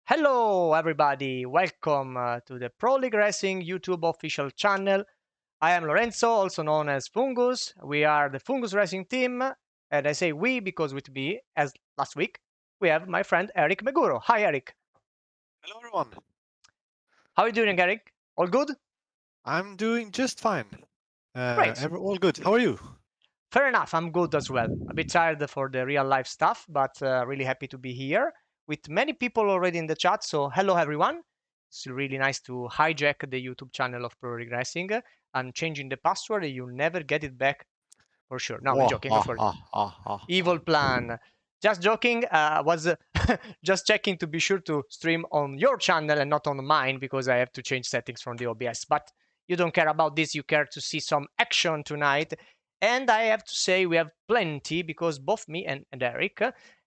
Hello, everybody. Welcome to the Pro League Racing YouTube official channel. I am Lorenzo, also known as Fungus. We are the Fungus Racing team, and I say we because with me, as last week, we have my friend Eric Meguro. Hi, Eric. Hello, everyone. How are you doing, Eric? All good? I'm doing just fine. Great. All good. How are you? Fair enough. I'm good as well. A bit tired for the real life stuff, but really happy to be here with many people already in the chat. So, hello, everyone. It's really nice to hijack the YouTube channel of Pro Regressing. I'm changing the password. You'll never get it back for sure. No, I'm Wah, joking. Of ah, course. ah, ah, ah, Evil ah. plan. Just joking. Was just checking to be sure to stream on your channel and not on mine because I have to change settings from the OBS. But you don't care about this. You care to see some action tonight. And I have to say we have plenty because both me and Eric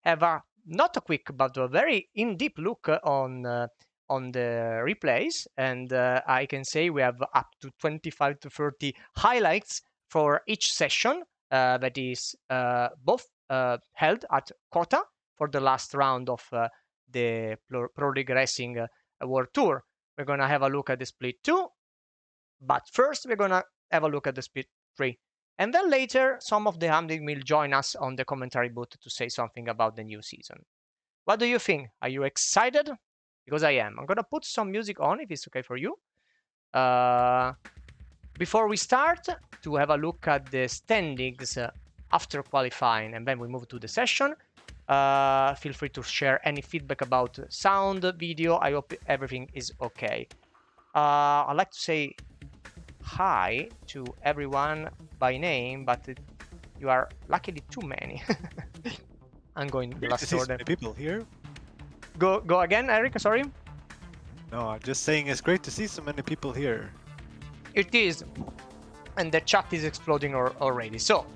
have a not a quick but a very in-deep look on the replays, and I can say we have up to 25 to 30 highlights for each session that is both held at Kota for the last round of the Pro League Racing World Tour. We're gonna have a look at the Split 2, but first we're gonna have a look at the Split 3. And then later, some of the Hamdi will join us on the commentary booth to say something about the new season. What do you think? Are you excited? Because I am. I'm gonna put some music on if it's okay for you. Before we start, to have a look at the standings after qualifying, and then we move to the session. Feel free to share any feedback about sound, video. I hope everything is okay. I'd like to say hi to everyone by name, but you are luckily too many. I'm going the Great to last see so order. many people here. Go again, Eric. Sorry. No, I'm just saying it's great to see so many people here. It is, and the chat is exploding already. So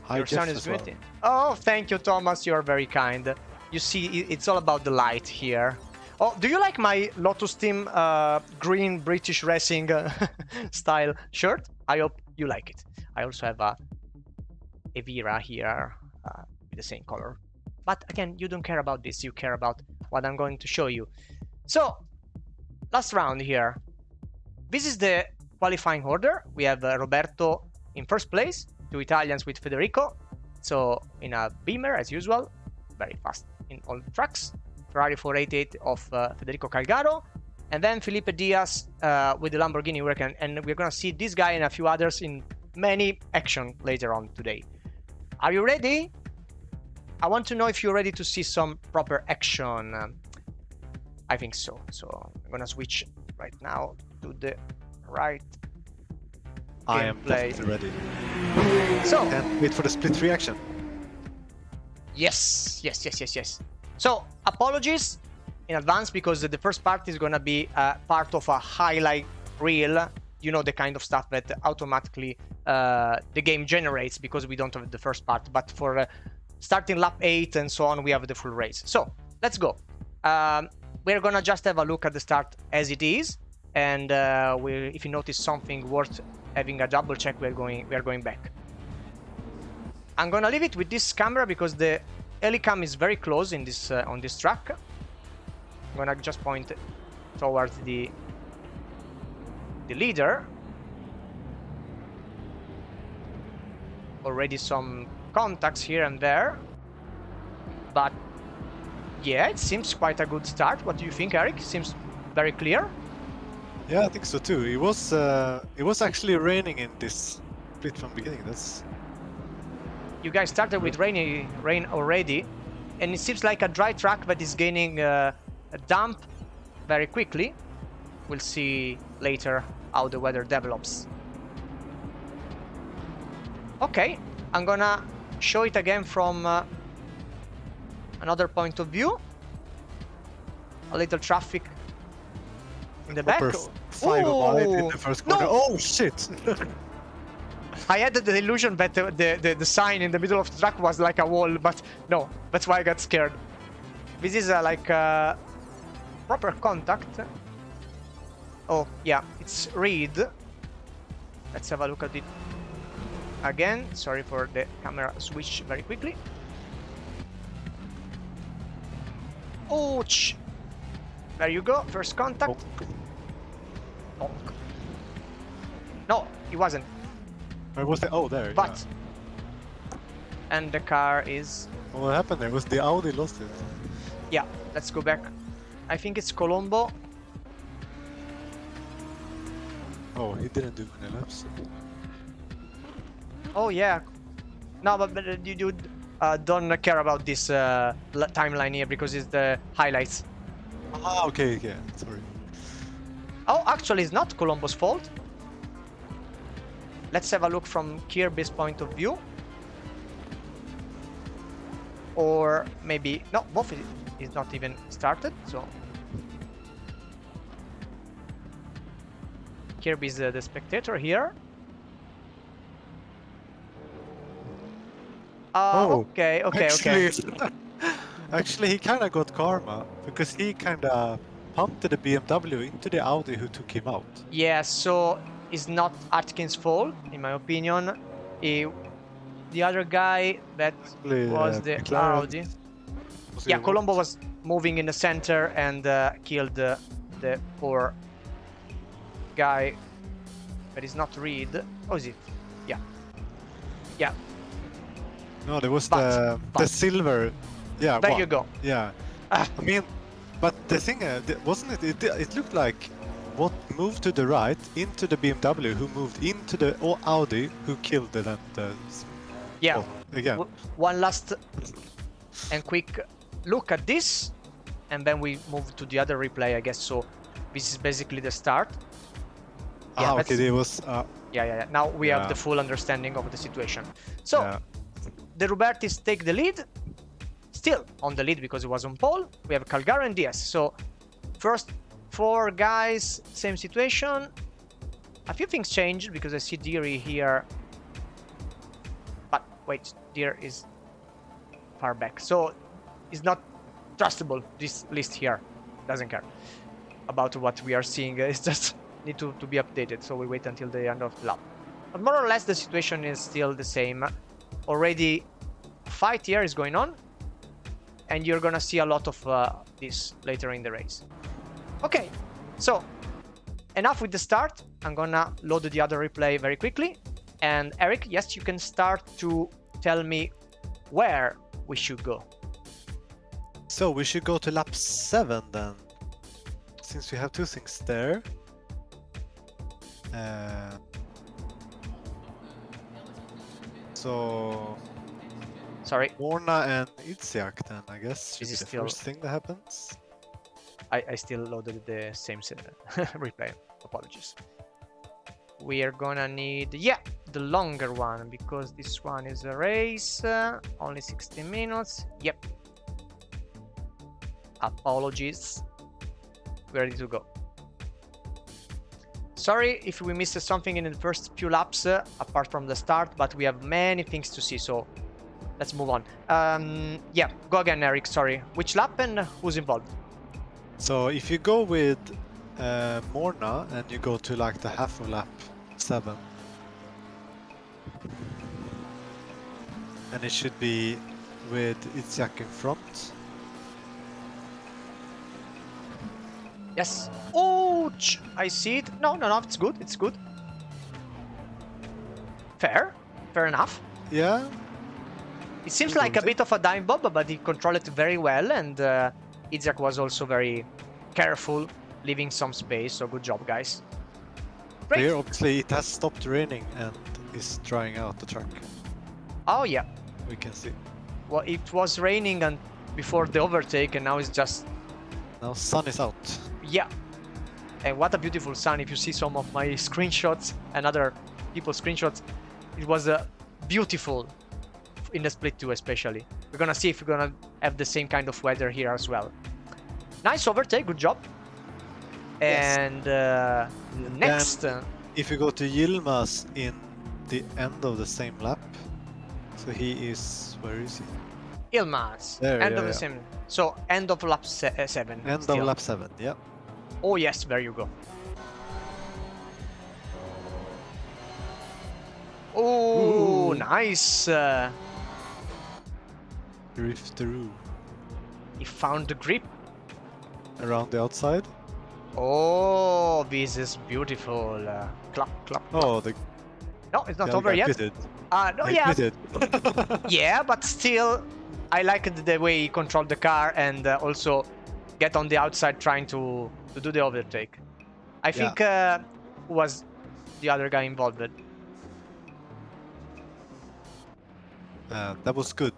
Hi, your Jeff sound is as well. good. Oh, thank you, Thomas. You are very kind. You see, it's all about the light here. Oh, do you like my Lotus Team green British racing style shirt? I hope you like it. I also have a Evira here with the same color. But again, you don't care about this. You care about what I'm going to show you. So, last round here. This is the qualifying order. We have Roberto in first place, two Italians with Federico. So in a Beamer as usual, very fast in all the tracks. Ferrari 488 of Federico Calgaro. And then Felipe Diaz with the Lamborghini Huracan. And we're going to see this guy and a few others in many action later on today. Are you ready? I want to know if you're ready to see some proper action. I think so. So I'm going to switch right now to the right I am gameplay. definitely ready. So Can't wait for the split reaction. yes. So apologies in advance because the first part is gonna be part of a highlight reel. You know, the kind of stuff that automatically the game generates because we don't have the first part. But for starting lap 8 and so on, we have the full race. So let's go. We're gonna just have a look at the start as it is, and if you notice something worth having a double check, we are going back. I'm gonna leave it with this camera because the helicam is very close in this on this track. I'm gonna just point towards the leader. Already some contacts here and there, but yeah, it seems quite a good start. What do you think, Eric? Seems very clear. Yeah, I think so too. It was actually raining in this split from beginning. That's You guys started with rain already, and it seems like a dry track that is gaining a damp very quickly. We'll see later how the weather develops. Okay, I'm gonna show it again from another point of view. A little traffic in the back. Five wide in the first corner. No! Oh shit! I had the illusion that the sign in the middle of the track was like a wall, but no, that's why I got scared. This is like proper contact. Oh, yeah, it's Reed. Let's have a look at it again. Sorry for the camera switch very quickly. Ouch! There you go. First contact. Oh, Donk. No, he wasn't. where was the? Oh, there. But. And the car is. Yeah. What happened there? Was the Audi lost it? Yeah, let's go back. I think it's Colombo. Oh, he didn't do any laps. Oh, yeah. No, but you don't care about this timeline here because it's the highlights. Ah, okay, yeah. Sorry. Oh, actually, it's not Colombo's fault. Let's have a look from Kirby's point of view. Or maybe... No, both is not even started, so... Kirby's the spectator here. Okay. Actually, he kind of got karma because he kind of pumped the BMW into the Audi who took him out. Yeah, so it's not Atkins' fault, in my opinion. The other guy that Actually, was the McLaren Audi. was Yeah, involved. Colombo was moving in the center and killed the poor guy. But it's not Reed. Oh, is it? Yeah. Yeah. No, there was But- the silver. Yeah, There one. you go. Yeah. Ah. I mean, but the thing wasn't it? It looked like what moved to the right into the BMW, who moved into the Audi, who killed the Yeah. oh, again. One last and quick look at this, and then we move to the other replay, I guess. So this is basically the start. Yeah, Ah, okay. that's- There was. Yeah. Now we have Yeah. the full understanding of the situation. So Yeah. the Rubertis take the lead, still on the lead because it was on pole. We have Calgaro and Diaz. So first 4 guys, same situation. A few things changed because I see Deary here. But wait, Deer is far back. So it's not trustable, this list here. Doesn't care about what we are seeing. It's just need to be updated. So we wait until the end of the lap. But more or less the situation is still the same. Already a fight here is going on. And you're gonna see a lot of this later in the race. Okay, so enough with the start. I'm gonna load the other replay very quickly. And Eric, yes, you can start to tell me where we should go. So we should go to lap 7 then, since we have 2 things there. So Sorry, Morna and Itziak then, I guess, should This be is the still- first thing that happens. I still loaded the same replay. Apologies. We are gonna need, yeah, the longer one because this one is a race. Only 60 minutes. Yep. Apologies. We're ready to go. Sorry if we missed something in the first few laps, apart from the start, but we have many things to see, so let's move on. Yeah, go again, Eric. Sorry. Which lap and who's involved? So if you go with Morna and you go to like the half of lap 7, and it should be with Itziak in front. Yes. Oh, I see it. No, it's good. It's good. Fair enough. Yeah, It seems Good like a thing. bit of a dime bob, but he controlled it very well, and Isaac was also very careful, leaving some space. So good job, guys. Great. here obviously it has stopped raining and is drying out the track. Oh yeah. We can see. Well, it was raining and before the overtake, and now it's just Now sun is out. yeah. And what a beautiful sun! If you see some of my screenshots and other people's screenshots, it was beautiful in the split 2 especially. We're gonna see if we're gonna have the same kind of weather here as well. Nice overtake, good job. Yes. And next, If you go to Yilmaz in the end of the same lap, so he is, where is he? Ilmaz, There, end yeah, of the yeah. same. So end of lap 7. End still. of lap 7, yeah. Oh yes, there you go. Oh, Ooh. nice. Drifteroo. He found the grip. around the outside. Oh, this is beautiful. Clap, clap, clap. Oh, the No, it's not other over guy yet. pitted. No, He yeah, pitted. yeah, but still, I liked the way he controlled the car and also get on the outside trying to do the overtake. I think was the other guy involved. That was good.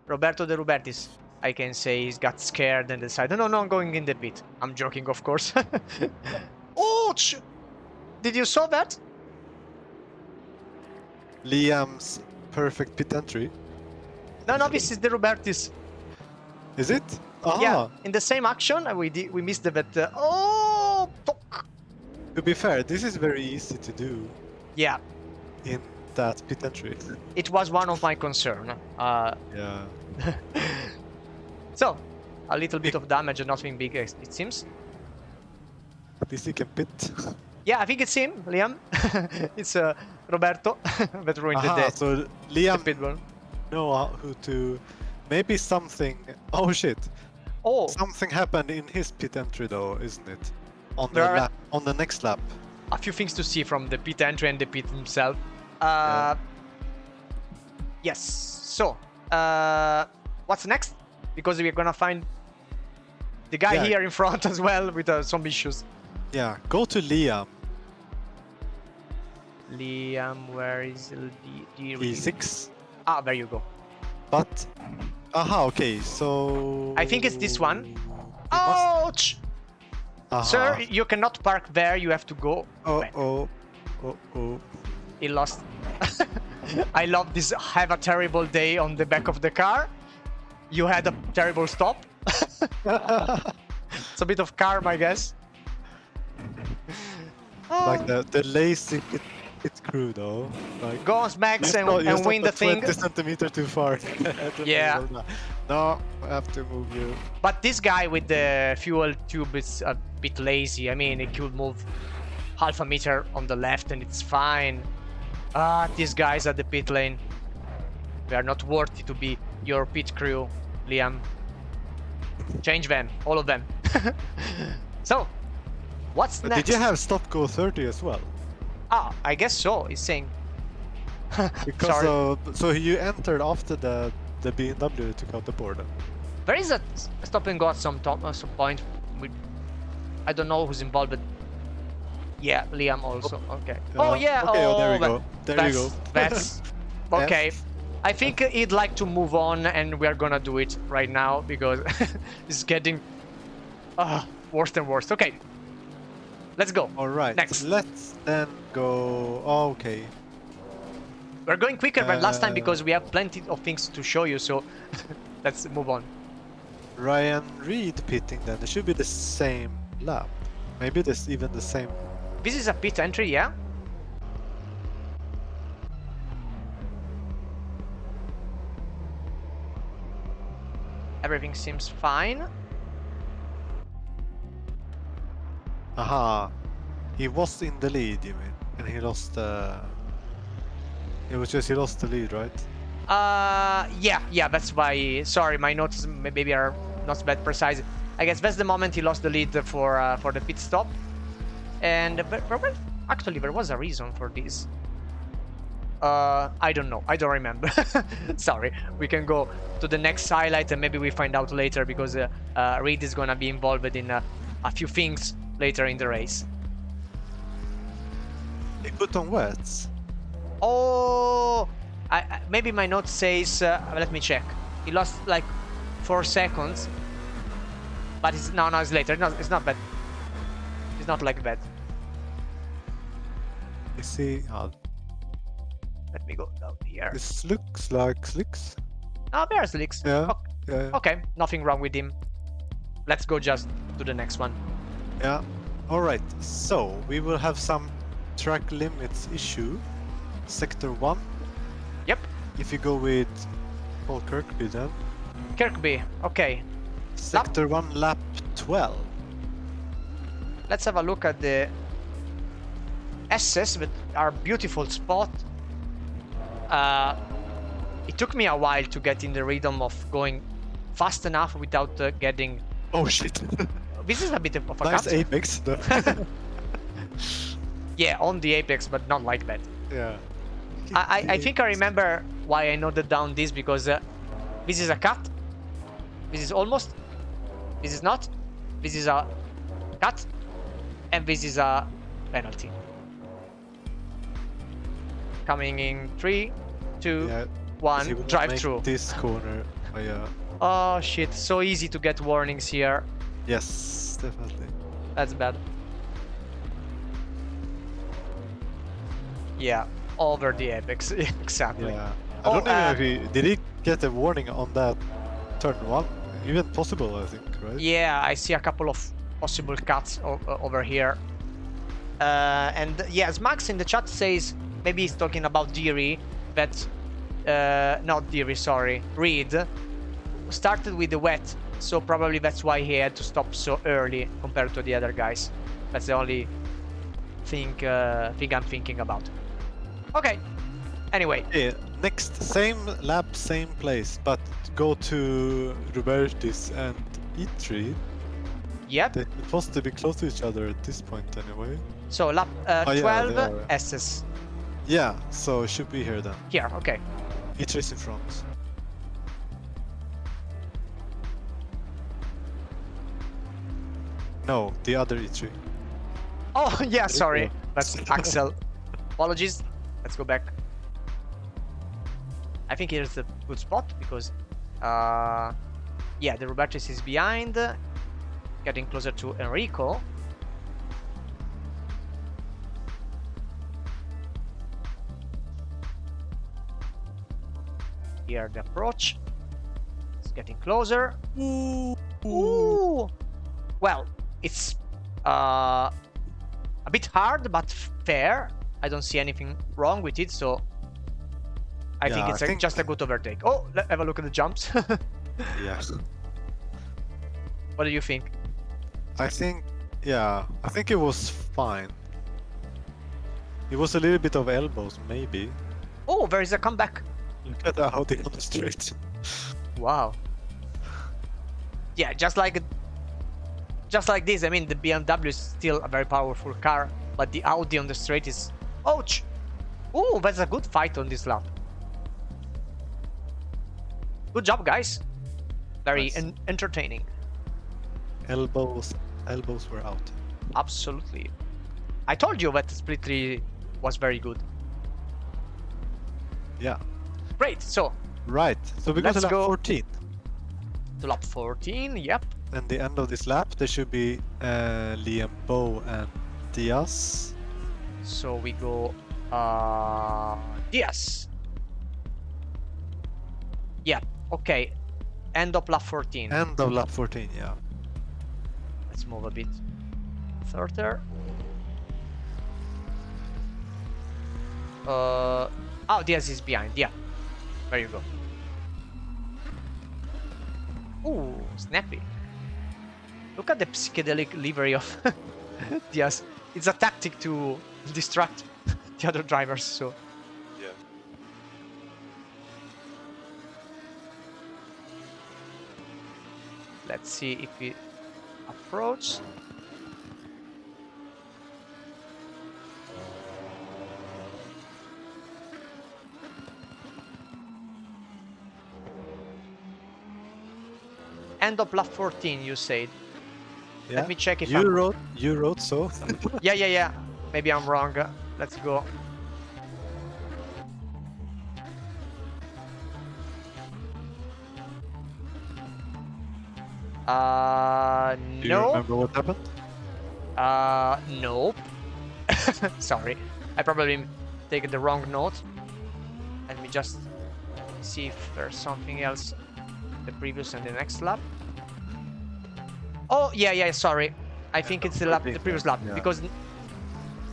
Roberto De Rubertis. I can say he's got scared and decided, no, I'm going in the pit. I'm joking, of course. Oh, did you saw that? Liam's perfect pit entry. No, this is De Rubertis. Is it? Ah, Yeah, in the same action, we missed the bet. Oh, fuck. to be fair, this is very easy to do Yeah, in that pit entry. it was one of my concern. Yeah. So, a little bit of damage and nothing big, it seems. At least he can pit. Yeah, I think it's him, Liam. It's Roberto that ruined the Aha, day. so The Liam pit one. know who to... Maybe something... Oh shit. Oh, Something happened in his pit entry though, isn't it? On the There are- lap, on the next lap. a few things to see from the pit entry and the pit himself. Yes. So, what's next? Because we're gonna find the guy Yeah. here in front as well with some issues. Yeah, go to Liam. Liam, where is the E6. Ah, there you go. But... Aha, okay, so... I think it's this one. You must- Ouch! Aha. Sir, you cannot park there. You have to go. Oh, back. oh. Oh, oh. He lost. I love this. Have a terrible day on the back of the car. You had a terrible stop. It's a bit of karma, I guess. Like the lazy pit crew though. Like, Go on Max you and win the thing. 20 centimeter too far. Yeah. No, I have to move you. But this guy with the fuel tube is a bit lazy. I mean, he could move half a meter on the left and it's fine. These guys at the pit lane. They are not worthy to be your pit crew, Liam. Change them, all of them. So, what's next? Did you have stop go 30 as well? Ah, I guess so. He's saying. Because Sorry. so you entered after the BMW took out the board. There is a stop and go at some point. I don't know who's involved, but yeah, Liam also. Okay. Oh yeah. Okay, oh, there we go. There you go. That's okay. I think he'd like to move on, and we're gonna do it right now because it's getting worse and worse. Okay, let's go. All right. Next. Let's then go. Oh, okay. We're going quicker than last time because we have plenty of things to show you. So let's move on. Ryan Reed pitting then. It should be the same lap. Maybe this even the same. This is a pit entry, yeah. Everything seems fine. Aha. He was in the lead, you mean? And he lost the... It was just he lost the lead, right? Yeah, that's why. Sorry, my notes maybe are not that precise. I guess that's the moment he lost the lead for the pit stop. And actually, there was a reason for this. I don't know. I don't remember. Sorry. We can go to the next highlight and maybe we find out later because Reed is gonna be involved in a few things later in the race. He put on wets. Oh, maybe my note says. Let me check. He lost like 4 seconds, but it's no, it's later. No, it's not bad. It's not like that. You see, Let me go down here. this looks like slicks. Oh, there's Leaks. Yeah. Yeah. Okay, nothing wrong with him. Let's go just to the next one. Yeah. All right. So we will have some track limits issue. Sector 1. Yep, If you go with Paul Kirkby then. Kirkby. Okay, Sector 1 lap 12. let's have a look at the S's with our beautiful spot. It took me a while to get in the rhythm of going fast enough without getting Oh shit. this is a bit of a Nice cut. apex. Yeah, on the apex, but not like that. Yeah. I think I remember why I noted down this, because this is a cut. This is almost. This is not. This is a cut. And this is a penalty. Coming in 3, 2, Yeah, 1, he will not drive make through. this corner. Oh, yeah. Oh shit, so easy to get warnings here. Yes, definitely. That's bad. Yeah, over the apex, exactly. Yeah. I Oh, don't know if he did he get a warning on that turn 1? Even possible, I think, right? Yeah, I see a couple of possible cuts over here. And yes, Max in the chat says maybe he's talking about Deary, that not Deary, sorry, Reed started with the wet, so probably that's why he had to stop so early compared to the other guys. That's the only thing I'm thinking about. Okay. Anyway. Yeah, next, same lap, same place, but go to Robertis and E3. Yep. They're supposed to be close to each other at this point anyway. So lap yeah, 12 they are. SS. Yeah, so it should be here then. Here, okay. E3 is in front. No, the other E3. Oh, yeah, sorry. go. That's Axel. Apologies. Let's go back. I think here's a good spot because, yeah, the Robertis is behind, getting closer to Enrico. Here the approach. It's getting closer. Ooh. Well, it's a bit hard, but fair. I don't see anything wrong with it, so I think it's just a good overtake. Oh, let's have a look at the jumps. Yeah. What do you think? I think it was fine. It was a little bit of elbows, maybe. Oh, there is a comeback. Look at how they on the straight. Wow. Yeah, just like this. I mean, the BMW is still a very powerful car, but the Audi on the straight is... Ouch! Oh, that's a good fight on this lap. Good job, guys. Very Nice. entertaining. Elbows were out. Absolutely. I told you that split 3 was very good. Yeah. Great, so Right. So we got to Let's lap go. 14. to lap 14, yep. And the end of this lap, there should be Liam Bow and Diaz. So we go Diaz. Yeah, okay. End of lap 14. End of lap 14, yeah. Let's move a bit further. Oh, Diaz is behind, yeah. There you go. Ooh, snappy. Look at the psychedelic livery of Diaz. It's a tactic to distract the other drivers, so... Yeah. Let's see if we approach. End of lap 14, you said. Yeah. Let me check if you wrote so. Yeah. Maybe I'm wrong. Let's go. Do you No. remember what happened? Nope. Sorry. I probably taken the wrong note. Let me just see if there's something else. The previous and the next lap. Oh, yeah, sorry. I think it's the previous lap, yeah. because...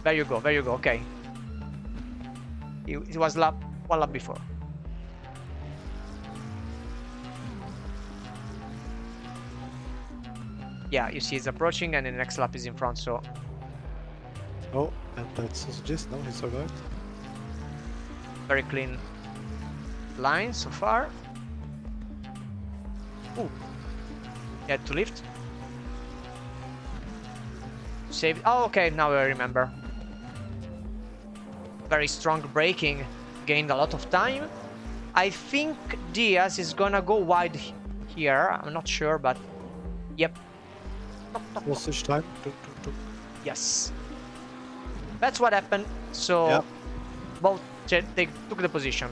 There you go, okay. It was one lap before. Yeah, you see it's approaching and the next lap is in front, so... Oh, and that's sausages. No, he survived. Very clean line so far. Ooh. He had to lift. save. Oh, okay, now I remember. Very strong braking, gained a lot of time. I think Diaz is gonna go wide here. I'm not sure, but yep. Sausage time. Yes. That's what happened. So Yep. both they took the position.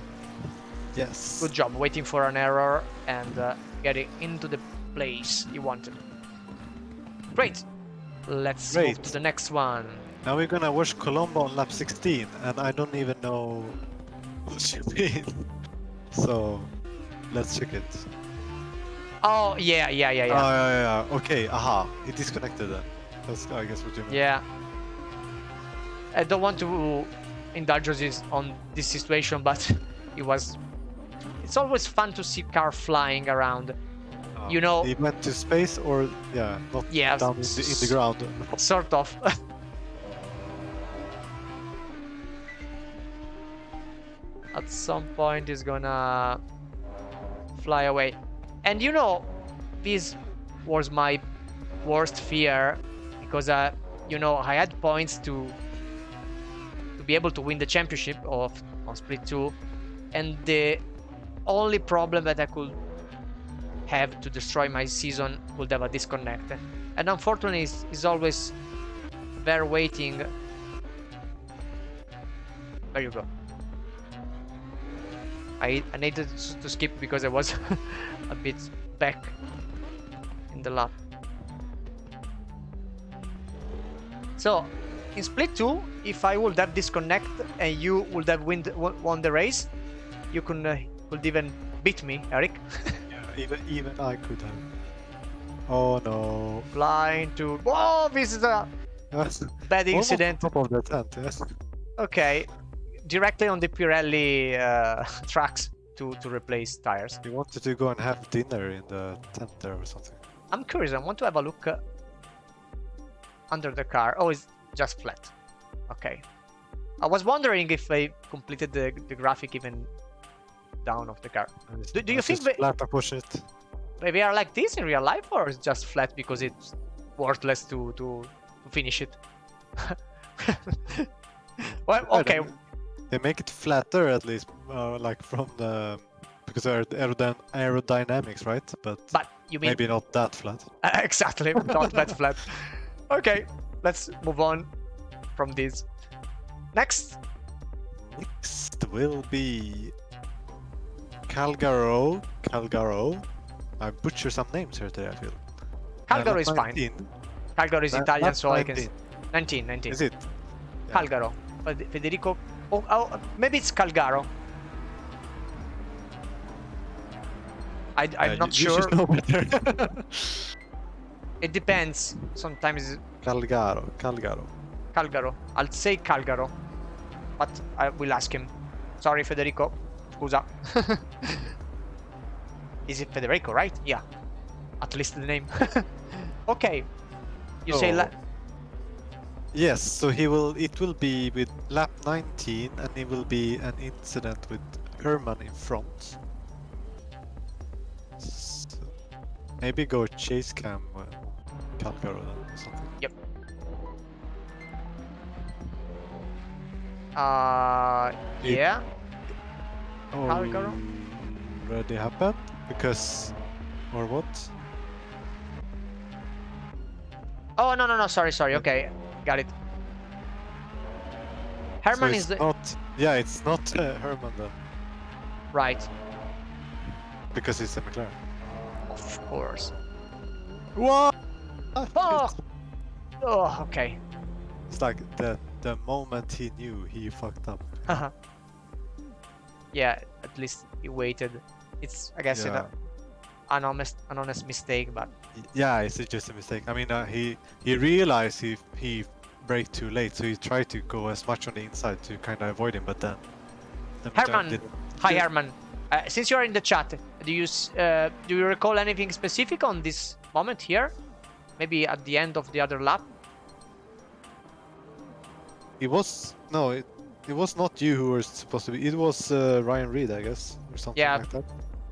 Yes. Good job waiting for an error and getting into the place you wanted. Great. Let's move to the next one. Now we're gonna watch Colombo on lap 16, and I don't even know what you mean. So let's check it. Oh, yeah. Oh, yeah. Okay, aha. It disconnected then. That's, I guess, what you mean. Yeah. I don't want to indulge us on this situation, but it's always fun to see car flying around. You know, He went to space, or not yeah, down in the ground. sort of. At some point he's gonna fly away. And you know, this was my worst fear, because you know, I had points to be able to win the championship on Split 2, and the only problem that I could have to destroy my season would have a disconnect. And unfortunately, it's always there waiting. There you go. I needed to skip because I was a bit back in the lap. So, in Split 2, if I would have disconnect and you would have won the race, you could even beat me, Eric. Yeah, even I could have. Oh no. Flying to... Whoa, this is a bad incident. On top of the tent, yes. Okay, directly on the Pirelli tracks to replace tires. You wanted to go and have dinner in the tent there or something. I'm curious, I want to have a look under the car. Oh, it's just flat. Okay. I was wondering if I completed the graphic even down of the car. Do you think flat opposite? they are like this in real life, or is it just flat because it's worthless to finish it? Well, okay. They make it flatter at least, like from the because aerodynamics, right? But You mean maybe not that flat. exactly, not that flat. Okay, let's move on from this. Next will be Calgaro. I butcher some names here today, I feel. Calgaro is fine. Calgaro is Italian, so 19. I can 19. Is it? Yeah. Calgaro. Federico. Oh, maybe it's Calgaro. I'm not you sure. Should know better. It depends. Sometimes Calgaro. Calgaro. I'll say Calgaro, but I will ask him. Sorry, Federico. Scusa. Is it Federico, right? Yeah. At least the name. Okay. You say yes, so it will be with lap 19, and it will be an incident with Herman in front. So maybe go chase cam Calgaro or something. Yep. Yeah. Calgaro? Already happened? Because... or what? Oh, no. Sorry. Okay. Got it. Herman so is the... not, yeah, it's not Herman then. Right. Because it's a McLaren. Of course. What? Oh! Oh, okay. It's like the moment he knew, he fucked up. Yeah, at least he waited. It's, I guess, an honest mistake, but... Yeah, it's just a mistake. I mean, he realized he braked too late, so he tried to go as much on the inside to kind of avoid him, but then... Herman! Hi, Herman. Since you're in the chat, do you recall anything specific on this moment here? Maybe at the end of the other lap? It was not you who were supposed to be. It was Ryan Reed, I guess, or something like that.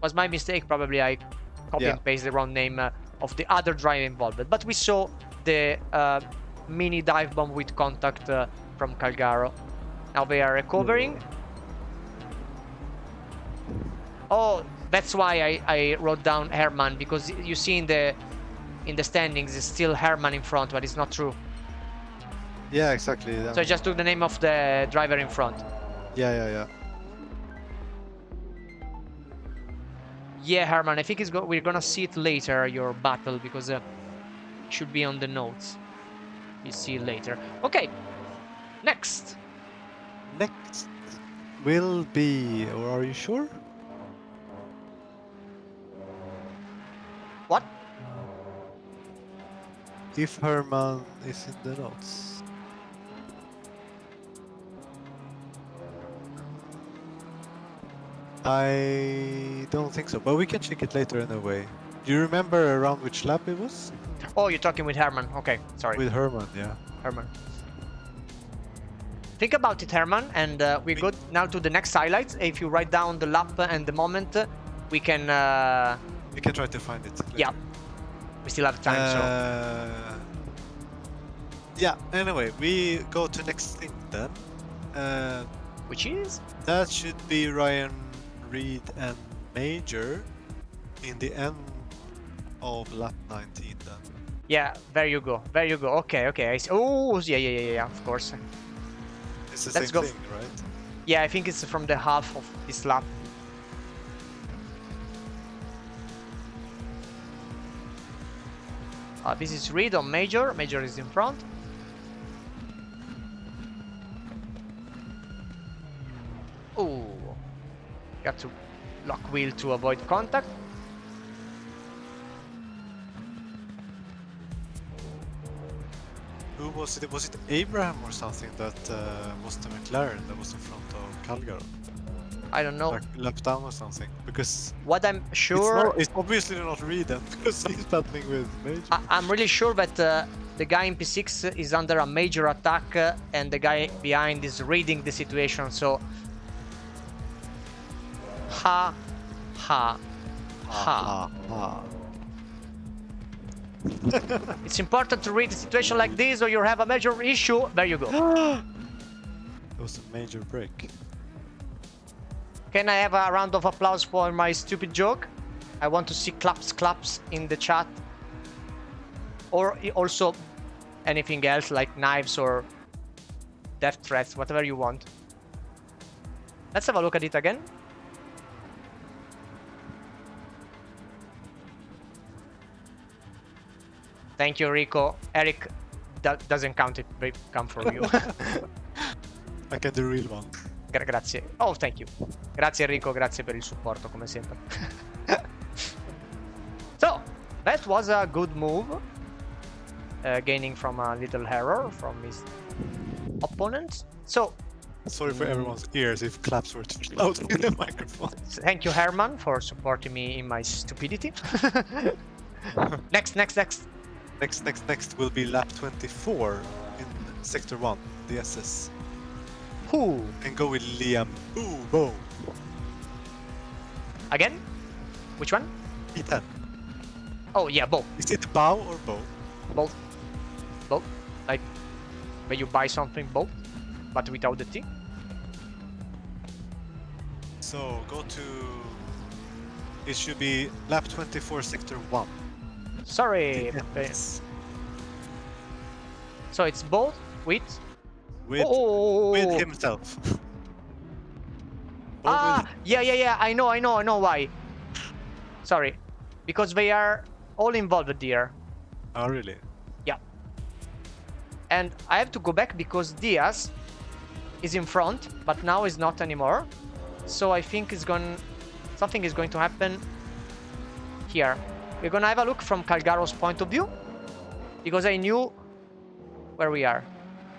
Was my mistake. Probably I copy and paste the wrong name of the other driver involved. But we saw the mini dive bomb with contact from Calgaro. Now they are recovering. Oh, that's why I wrote down Herman, because you see in the standings it's still Herman in front, but it's not true. Yeah, exactly. So I just took the name of the driver in front. Yeah. Yeah, Herman, I think we're gonna see it later, your battle, because it should be on the notes. You see it later. Okay, next. Next will be, or are you sure? What? If Herman is in the notes. I don't think so, but we can check it later anyway. Do you remember around which lap it was? Oh, you're talking with Herman. Okay, sorry. With Herman, yeah. Herman. Think about it, Herman, and we go now to the next highlights. If you write down the lap and the moment, we can... We can try to find it later. Yeah. We still have time, so... Yeah, anyway, we go to next thing then. Which is? That should be Ryan Reed and Major in the end of lap 19 then. Yeah, there you go. There you go. Okay. I see. Oh, yeah, of course. It's the Let's same go. thing, right? Yeah, I think it's from the half of this lap. This is Reed on Major. Major is in front. Oh, got to lock wheel to avoid contact. Who was it? Was it Abraham or something that was the McLaren that was in front of Calgaro? I don't know. Like lap down or something? Because What I'm sure... it's obviously not Reed then, because he's battling with Major. I'm really sure that the guy in P6 is under a major attack and the guy behind is reading the situation, so... Ha. It's important to read the situation like this or you have a major issue. There you go. It was a major break. Can I have a round of applause for my stupid joke? I want to see claps in the chat. Or also anything else like knives or death threats, whatever you want. Let's have a look at it again. Thank you, Rico. Eric, that doesn't count, it may come from you. I can do the real one. Grazie. Oh, thank you. Grazie Enrico, grazie per il supporto come sempre. So, that was a good move. Gaining from a little error from his opponent. So, sorry for everyone's ears if claps were too loud in the microphone. Thank you, Herman, for supporting me in my stupidity. Next will be lap 24 in sector 1, the SS. Who? And go with Liam Bo. Again? Which one? P10. Oh yeah, both. Is it bow or bow? Both. Like when you buy something, both, but without the T. So go to... It should be lap 24, sector 1. Sorry. Yes. So it's both with himself. Yeah. I know why. Sorry, because they are all involved here. Oh really? Yeah. And I have to go back because Diaz is in front, but now is not anymore. So I think something is going to happen here. We're gonna have a look from Calgaro's point of view, because I knew where we are.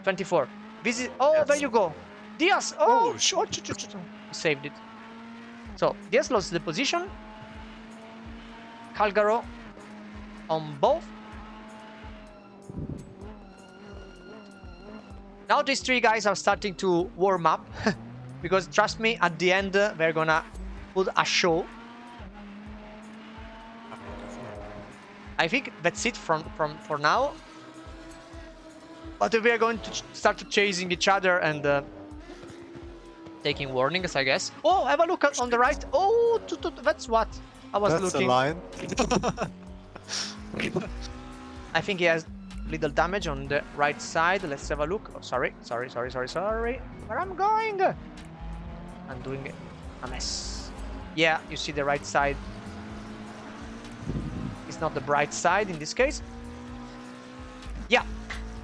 24. This is... Oh, yes. There you go. Diaz! Oh, saved it. So, Diaz lost the position. Calgaro on both. Now these three guys are starting to warm up, because trust me, at the end, they're gonna put a show. I think that's it for now. But we are going to start chasing each other and taking warnings, I guess. Oh, have a look on the right. Oh, that's what I was That's looking. a line. I think he has little damage on the right side. Let's have a look. Oh, sorry. Where I'm going? I'm doing a mess. Yeah, you see the right side. It's not the bright side in this case. Yeah,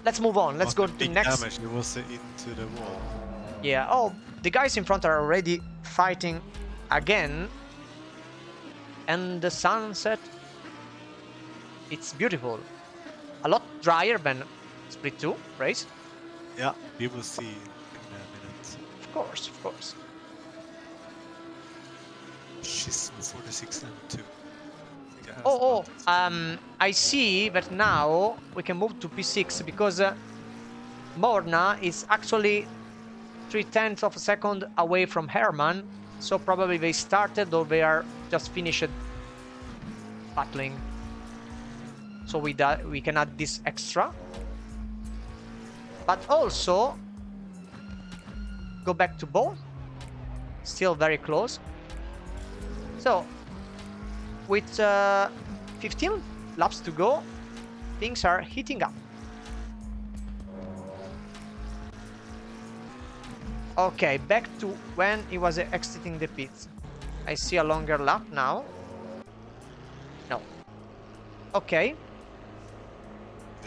let's move on. Let's go to the big next. damage. It was into the wall. Yeah. Oh, the guys in front are already fighting again. And the sunset. It's beautiful. A lot drier than Split 2 race. Yeah, we will see in a minute. Of course, of course. She's 46 and 2. I see that now we can move to P6 because Morna is actually 0.3 of a second away from Herman, so probably they started or they are just finished battling. So we can add this extra, but also go back to both. Still very close. So with 15 laps to go, things are heating up. Okay, back to when he was exiting the pits. I see a longer lap now. No. Okay.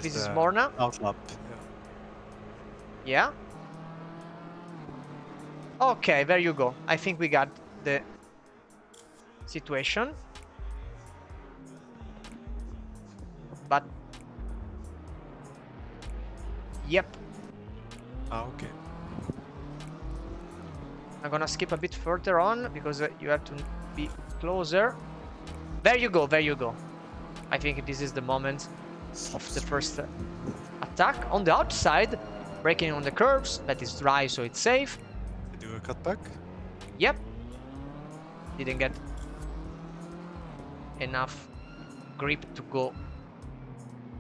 This is Morna. Outlap. Yeah. Okay, there you go. I think we got the situation. But yep. Okay. I'm gonna skip a bit further on because you have to be closer. There you go, there you go. I think this is the moment of the first attack. On the outside, braking on the curves. That is dry, so it's safe. Do a cutback? Yep. Didn't get enough grip to go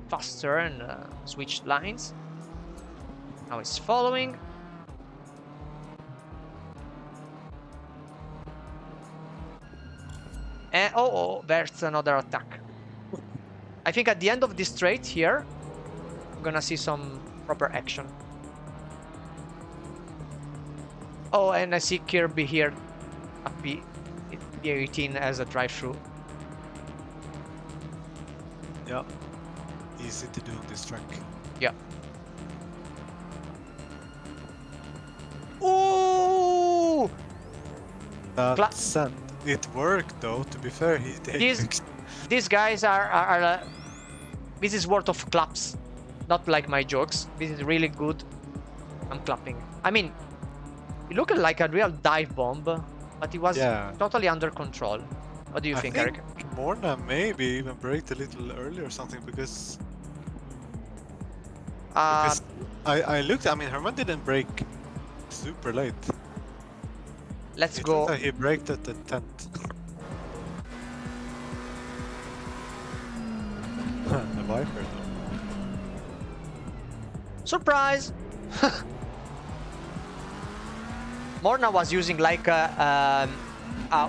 faster and switch lines. Now it's following. And oh, there's another attack. I think at the end of this straight here, I'm gonna see some proper action. Oh, and I see Kirby here at P18 as a drive-through. Yeah. Easy to do on this track. Yeah. Ooh! That sent. It worked though, to be fair. These guys are this is worth of claps. Not like my jokes. This is really good. I'm clapping. I mean, it looked like a real dive bomb, but it was totally under control. What do you think, Eric? Morna maybe even braked a little early or something because I looked. I mean, Herman didn't brake super late. Let's go. He braked at the 10th. The Viper though. Surprise! Morna was using like a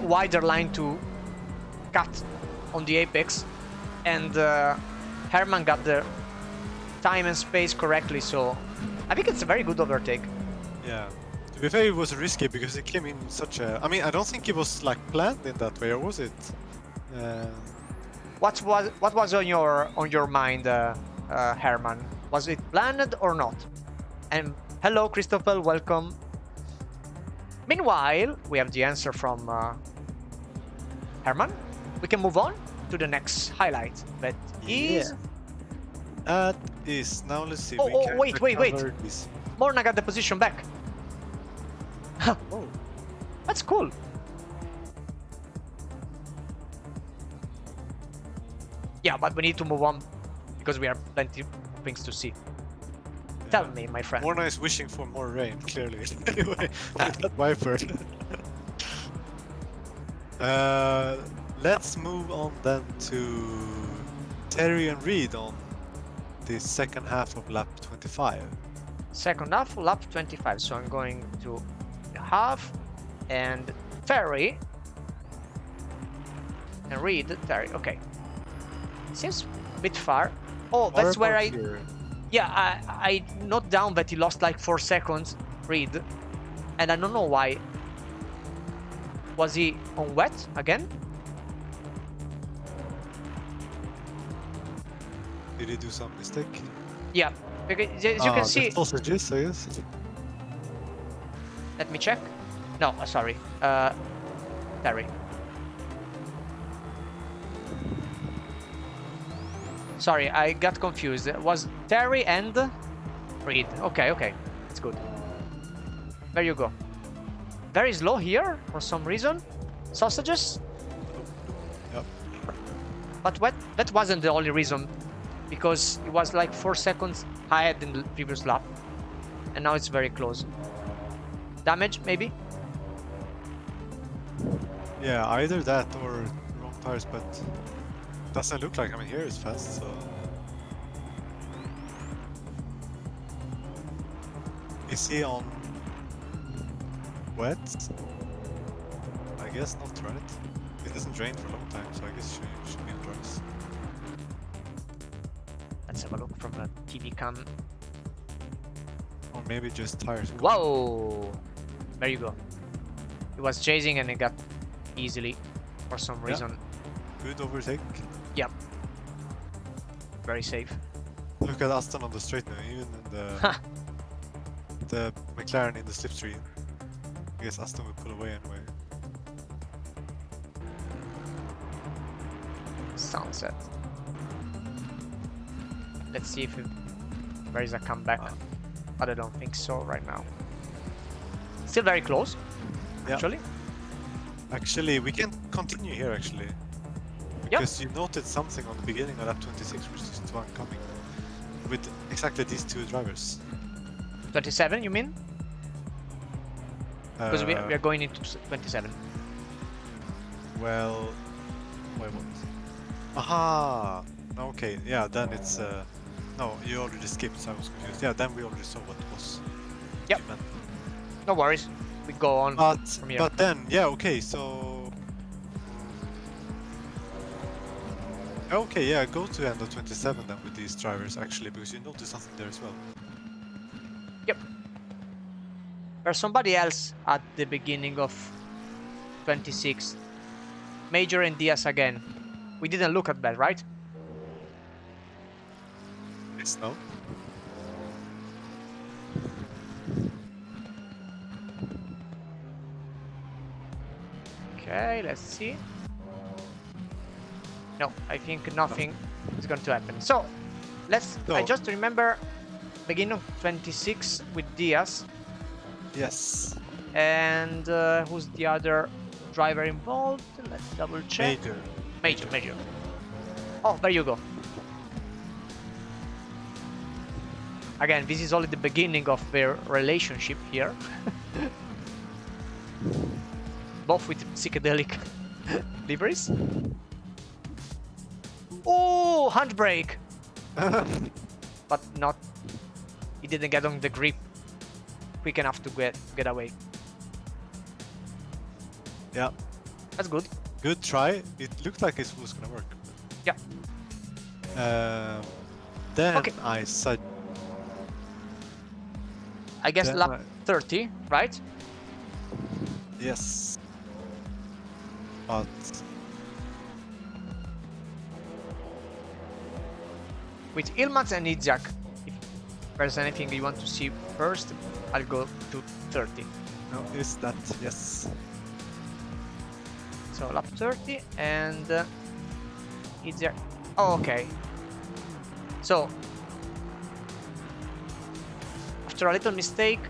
wider line to cut on the apex, and Herman got the time and space correctly, so I think it's a very good overtake. Yeah. To be fair, it was risky because it came in such a... I mean, I don't think it was like planned in that way, or was it? What was on your mind, Herman? Was it planned or not? And hello, Christopher, welcome. Meanwhile, we have the answer from Herman. We can move on to the next highlight. That is... That is... Now let's see. Wait. Morna got the position back. Oh. That's cool. Yeah, but we need to move on because we have plenty of things to see. Yeah. Tell me, my friend. Morna is wishing for more rain, clearly. Anyway, that Viper. Let's move on then to Terry and Reed on the second half of lap 25. Second half, lap 25. So I'm going to half and Terry. And read Terry. Okay. Seems a bit far. Oh, that's where I... Here. Yeah, I note down that he lost like 4 seconds, Reed. And I don't know why. Was he on wet again? Did he do some mistake? Yeah, because as you can see... The sausages, I guess. Let me check. No, sorry. Terry. Sorry, I got confused. It was Terry and Reed. Okay, okay. It's good. There you go. Very slow here for some reason. Sausages. Yep. But that wasn't the only reason. Because it was like 4 seconds ahead in the previous lap. And now it's very close. Damage, maybe? Yeah, either that or wrong tires, but doesn't look like. I mean, here is fast, so. Is he on wet? I guess not, right? It doesn't rain for a long time, so I guess it should be on dries. Let's have a look from the TV cam. Or maybe just tires. Whoa! There you go. He was chasing and it got easily for some reason. Good overtake. Yep. Very safe. Look at Aston on the straight now, even in the McLaren in the slipstream. I guess Aston will pull away anyway. Sunset. Let's see if there is a comeback. But I don't think so right now. Still very close, Yeah. actually. Actually, we can continue here actually. Because you noted something on the beginning of lap 26, which is the one coming. With exactly these two drivers. 27, you mean? Because we are going into 27. Well, wait, what? Aha! Okay, yeah, then it's no, you already skipped, so I was confused. Yeah, then we already saw what was. Yep. You meant. No worries. We go on from here. But then, yeah, okay, so. Okay, yeah, go to end of 27 then with these drivers actually, because you noticed something there as well. Yep. There's somebody else at the beginning of 26. Major and Diaz again. We didn't look at that, right? Yes, no? Okay, let's see. No, I think nothing is going to happen. So, let's... No. I just remember beginning of 26 with Diaz. Yes. And who's the other driver involved? Let's double check. Major. Oh, there you go. Again, this is only the beginning of their relationship here. Both with psychedelic liveries. Oh, handbrake! But not... He didn't get on the grip quick enough to get away. Yeah. That's good. Good try. It looked like it was gonna work. Yeah. Then Okay. I said. I guess Then lap 30, right? Yes. But With Ilmaz and Itzhak, if there's anything you want to see first, I'll go to 30. no, is that yes? So lap 30 and Itzhak. Oh, okay. So after a little mistake,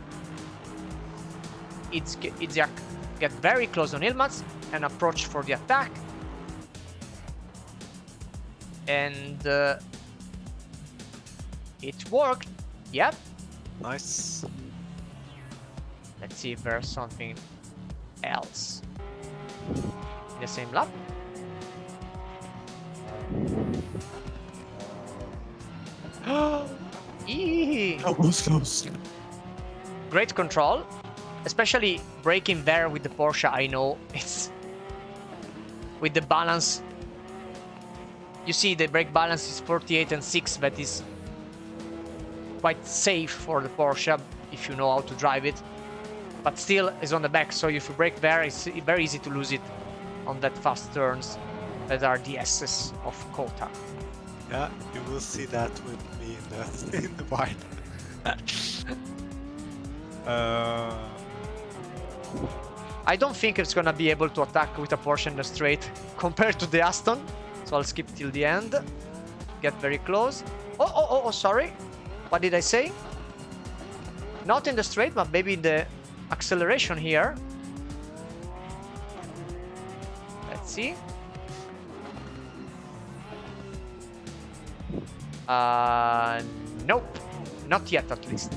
Itzhak get very close on Ilmaz and approach for the attack. And it worked. Yep. Nice. Let's see if there's something else in the same lap. Eee. That was close. Great control, especially braking there with the Porsche. I know it's with the balance. You see the brake balance is 48 and 6, but is quite safe for the Porsche if you know how to drive it. But still is on the back, so if you brake there, it's very easy to lose it on that fast turns that are the S's of Kota. Yeah, you will see that with me in the wide. I don't think it's gonna be able to attack with a Porsche in the straight compared to the Aston, so I'll skip till the end. Get very close. Oh, sorry. What did I say? Not in the straight, but maybe in the acceleration here. Let's see. Nope. Not yet, at least.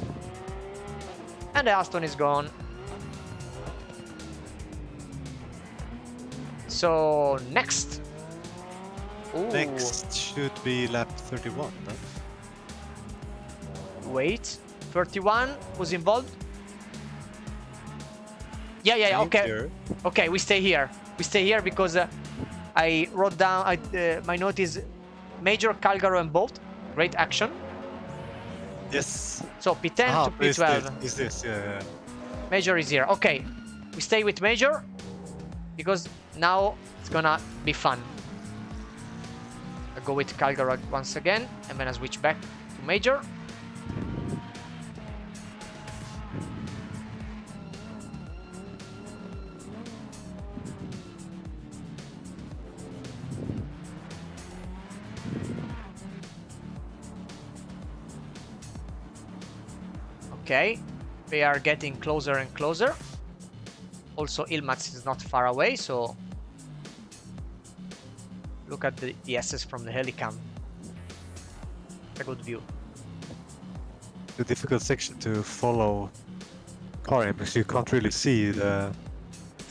And the Aston is gone. So, next. Ooh. Next should be lap 31, no? Wait. 31 was involved? Yeah, okay. Here. Okay, we stay here. We stay here because I wrote down, my note is Major, Calgaro and Bolt. Great action. Yes. So P10 to P12. Is this? Yeah. Major is here. Okay, we stay with Major because now it's gonna be fun. I go with Calgaro once again and then I switch back to Major. Okay, they are getting closer and closer. Also, Ilmaz is not far away, so look at the S's from the helicam. A good view. The difficult section to follow car aim because you can't really see the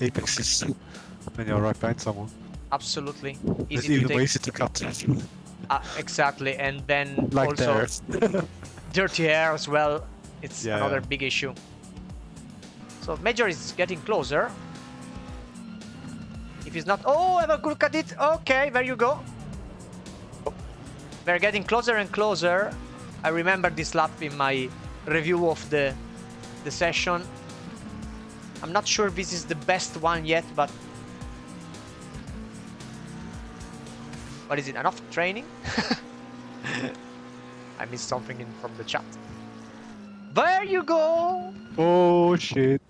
apexes when you're right behind someone. Absolutely. It's Easy to even take. more easy to cut. Exactly, and then Like also there. dirty air as well. It's Yeah, another yeah. big issue. So Major is getting closer. If he's not... Oh, have a good look at it. Okay, there you go. They're getting closer and closer. I remember this lap in my review of the session. I'm not sure this is the best one yet, but... What is it? Enough training? I missed something from the chat. There you go! Oh shit.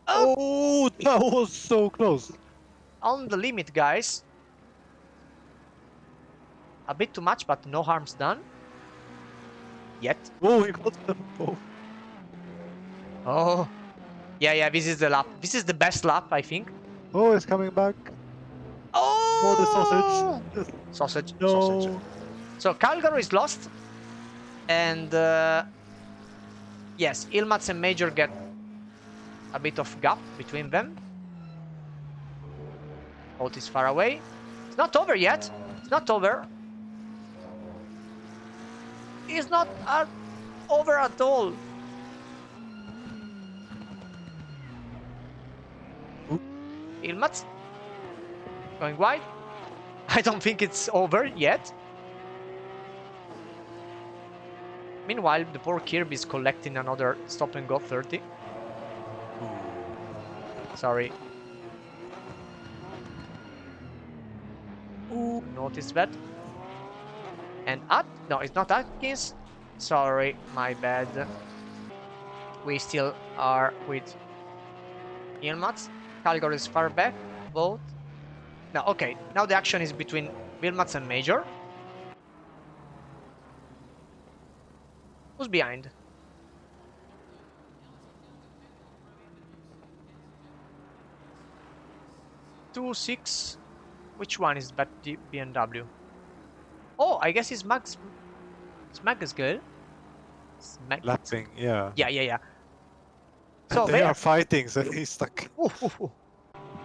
Oh! Oh, that was so close. On the limit, guys. A bit too much, but no harm's done. Yet. Oh, he got them both. Oh. Yeah, this is the lap. This is the best lap, I think. Oh, it's coming back. Oh! Oh, the sausage. Sausage. No. Sausage. So Calgaro is lost. And yes, Ilmaz and Major get a bit of gap between them. Bolt is far away. It's not over yet. It's not over. It's not over at all. Ilmaz going wide. I don't think it's over yet. Meanwhile, the poor Kirby is collecting another stop and go 30. Sorry. Ooh, notice that. And no, it's not Atkins. Sorry, my bad. We still are with Ilmaz. Calgary is far back. Both. Now, okay. Now the action is between Ilmaz and Major. Who's behind? Two, 6. Which one is that BMW? Oh, I guess it's Max. It's Max girl. Lapping, yeah. Yeah. So they are fighting, so he's stuck. Ooh.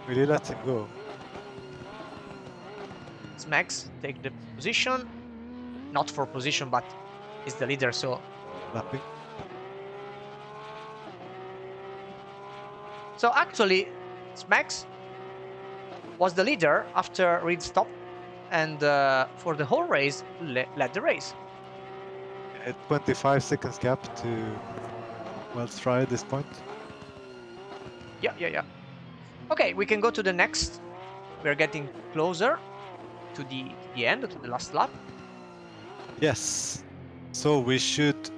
Will you let him go? It's Max. Take the position. Not for position, but He's the leader, so... Lapping. So actually, Smax was the leader after Reed stopped, and for the whole race, led the race. 25 seconds gap to Wells Fry at this point. Yeah. Okay, we can go to the next. We're getting closer to the end, to the last lap. Yes. So we should...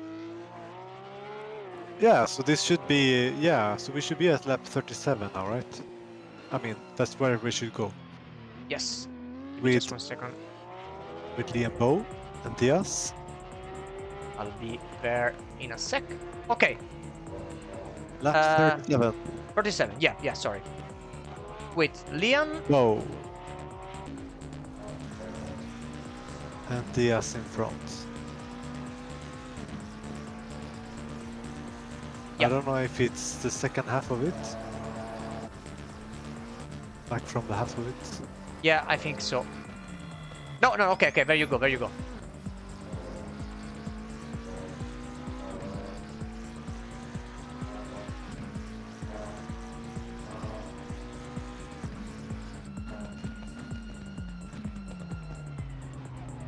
Yeah, so this should be... Yeah, so we should be at lap 37 now, right? I mean, that's where we should go. Yes. Give me just With, 1 second. with Liam Bow and Diaz. I'll be there in a sec. Okay, Lap 37. 37. Yeah, sorry. With Liam. Bow. And Diaz in front. Yeah. I don't know if it's the second half of it. Like from the half of it. Yeah, I think so. No, okay, there you go.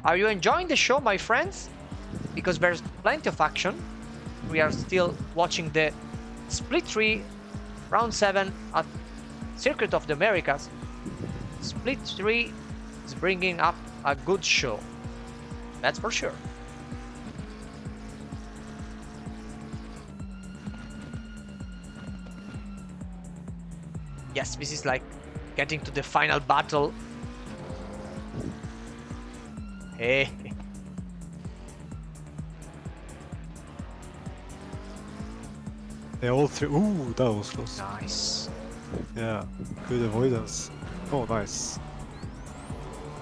Are you enjoying the show, my friends? Because there's plenty of action. We are still watching the Split 3 Round 7 at Circuit of the Americas. Split 3 is bringing up a good show. That's for sure. Yes, this is like getting to the final battle. Hey. They all three. Ooh, that was close. Nice. Yeah, good avoidance. Oh, nice.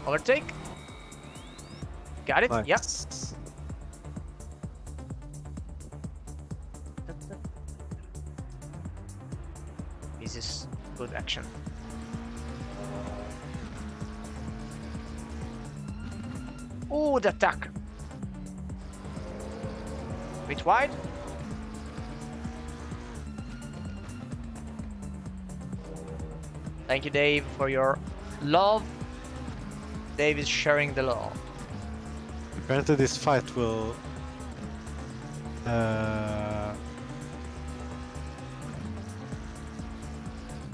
Overtake. Got it. Nice. Yep. This is good action. Oh, the attack. Bit wide. Thank you, Dave, for your love. Dave is sharing the love. Apparently this fight will...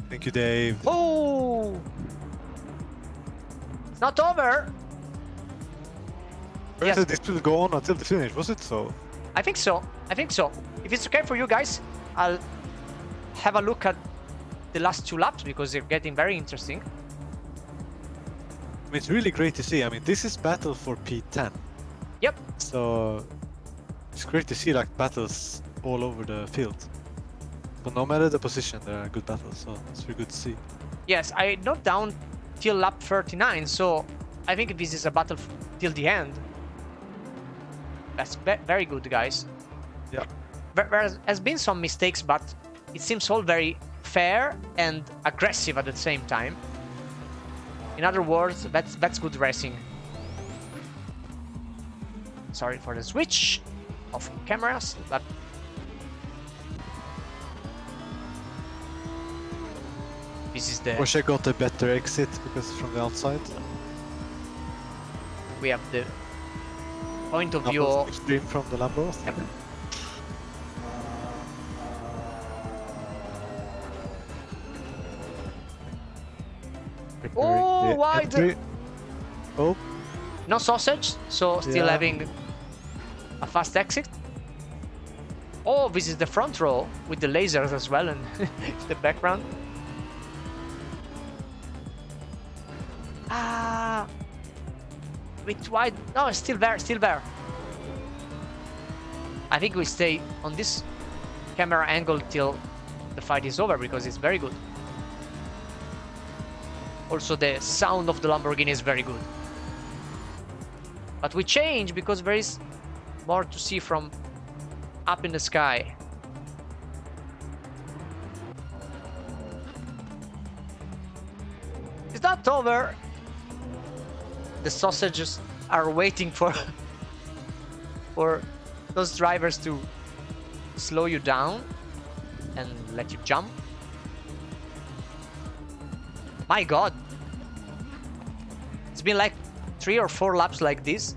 Thank you, Dave. Oh! It's not over. Apparently Yes. this will go on until the finish, was it so? I think so. If it's okay for you guys, I'll have a look at the last 2 laps because they're getting very interesting. I mean, it's really great to see. I mean, this is battle for P10. Yep. So it's great to see like battles all over the field. But no matter the position, there are good battles, so it's really good to see. Yes, I note down till lap 39, so I think this is a battle till the end. That's very good, guys. Yeah. There has been some mistakes, but it seems all very fair and aggressive at the same time. In other words, that's good racing. Sorry for the switch of cameras, but this is the... Wish I got a better exit because from the outside. We have the point of view. Lambo's extreme from the Lambo. Yep. Oh, wide! Entry. Oh, No sausage, so still Yeah. having a fast exit. Oh, this is the front row with the lasers as well and the background. Ah, bit wide. No, it's still there, still there. I think we stay on this camera angle till the fight is over because it's very good. Also, the sound of the Lamborghini is very good. But we change because there is more to see from up in the sky. It's not over. The sausages are waiting for for those drivers to slow you down and let you jump. My god. It's been like 3 or 4 laps like this.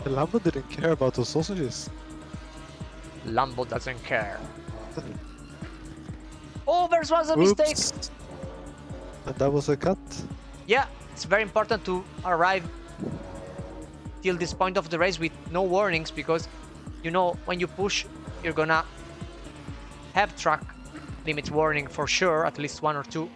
The Lambo didn't care about those sausages. Lambo doesn't care. Oh, there was a mistake. Oops. And that was a cut. Yeah, it's very important to arrive till this point of the race with no warnings, because you know when you push, you're gonna have track limit warning for sure, at least 1 or 2.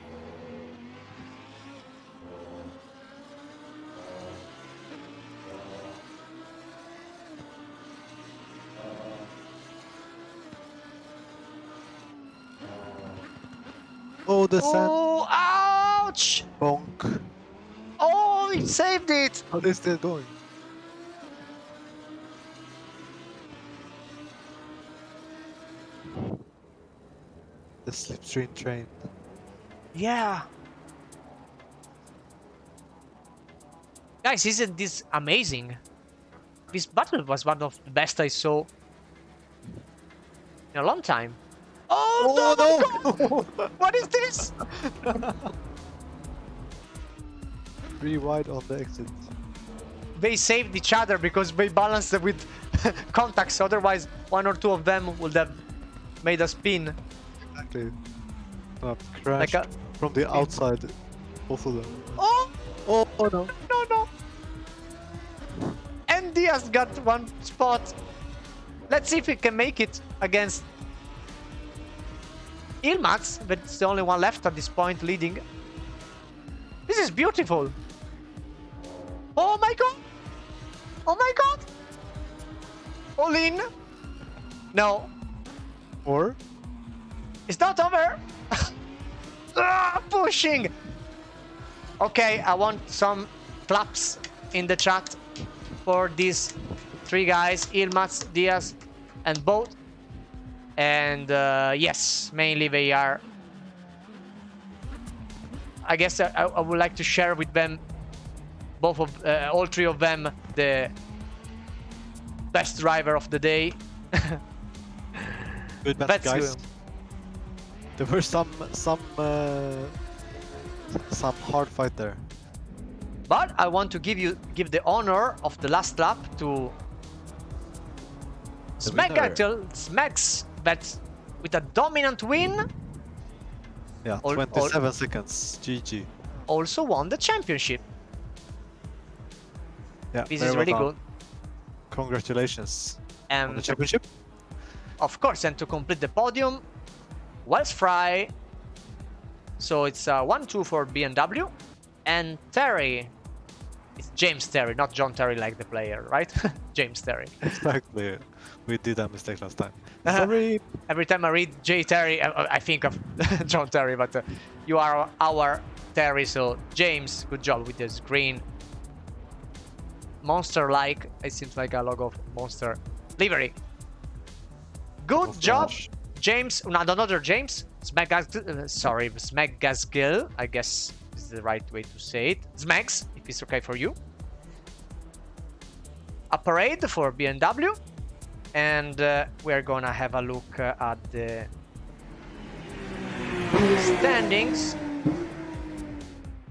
Oh, the sand. Oh, ouch! Bonk. Oh, he saved it! How are they still going? The slipstream train. Yeah. Guys, isn't this amazing? This battle was one of the best I saw in a long time. Oh, no! What is this? 3 wide on the exit. They saved each other because they balanced it with contacts. Otherwise, 1 or 2 of them would have made a spin. Exactly. Crashed Like from the outside. Both of them. Oh! Oh, oh no. No, no. And Diaz got 1 spot. Let's see if he can make it against Ilmaz, but it's the only one left at this point leading. This is beautiful. Oh my god. Oh my god. All in. No. Or? It's not over. Pushing. Okay, I want some claps in the chat for these 3 guys, Ilmaz, Diaz, and both. And yes, mainly they are. I guess I would like to share with them, both of all 3 of them, the best driver of the day. Good match, That's guys. good. There were some hard fight there. But I want to give the honor of the last lap to Smacks, that with a dominant win. Yeah, 27 seconds. GG. Also won the championship. Yeah, This very is well really done. good. Congratulations on And the championship. of course, and to complete the podium, Wells Fry. So it's 1-2 for BMW. And Terry. It's James Terry, not John Terry like the player, right? James Terry. Exactly. We did that mistake last time. Sorry. Every time I read J. Terry, I think of John Terry, but you are our Terry, so James, good job with this green monster-like. It seems like a logo of Monster livery. Good Monster job, Rush. James. Another James. Smegazgil, I guess is the right way to say it. Smegs, if it's okay for you. A parade for BMW. And we're gonna have a look at the standings.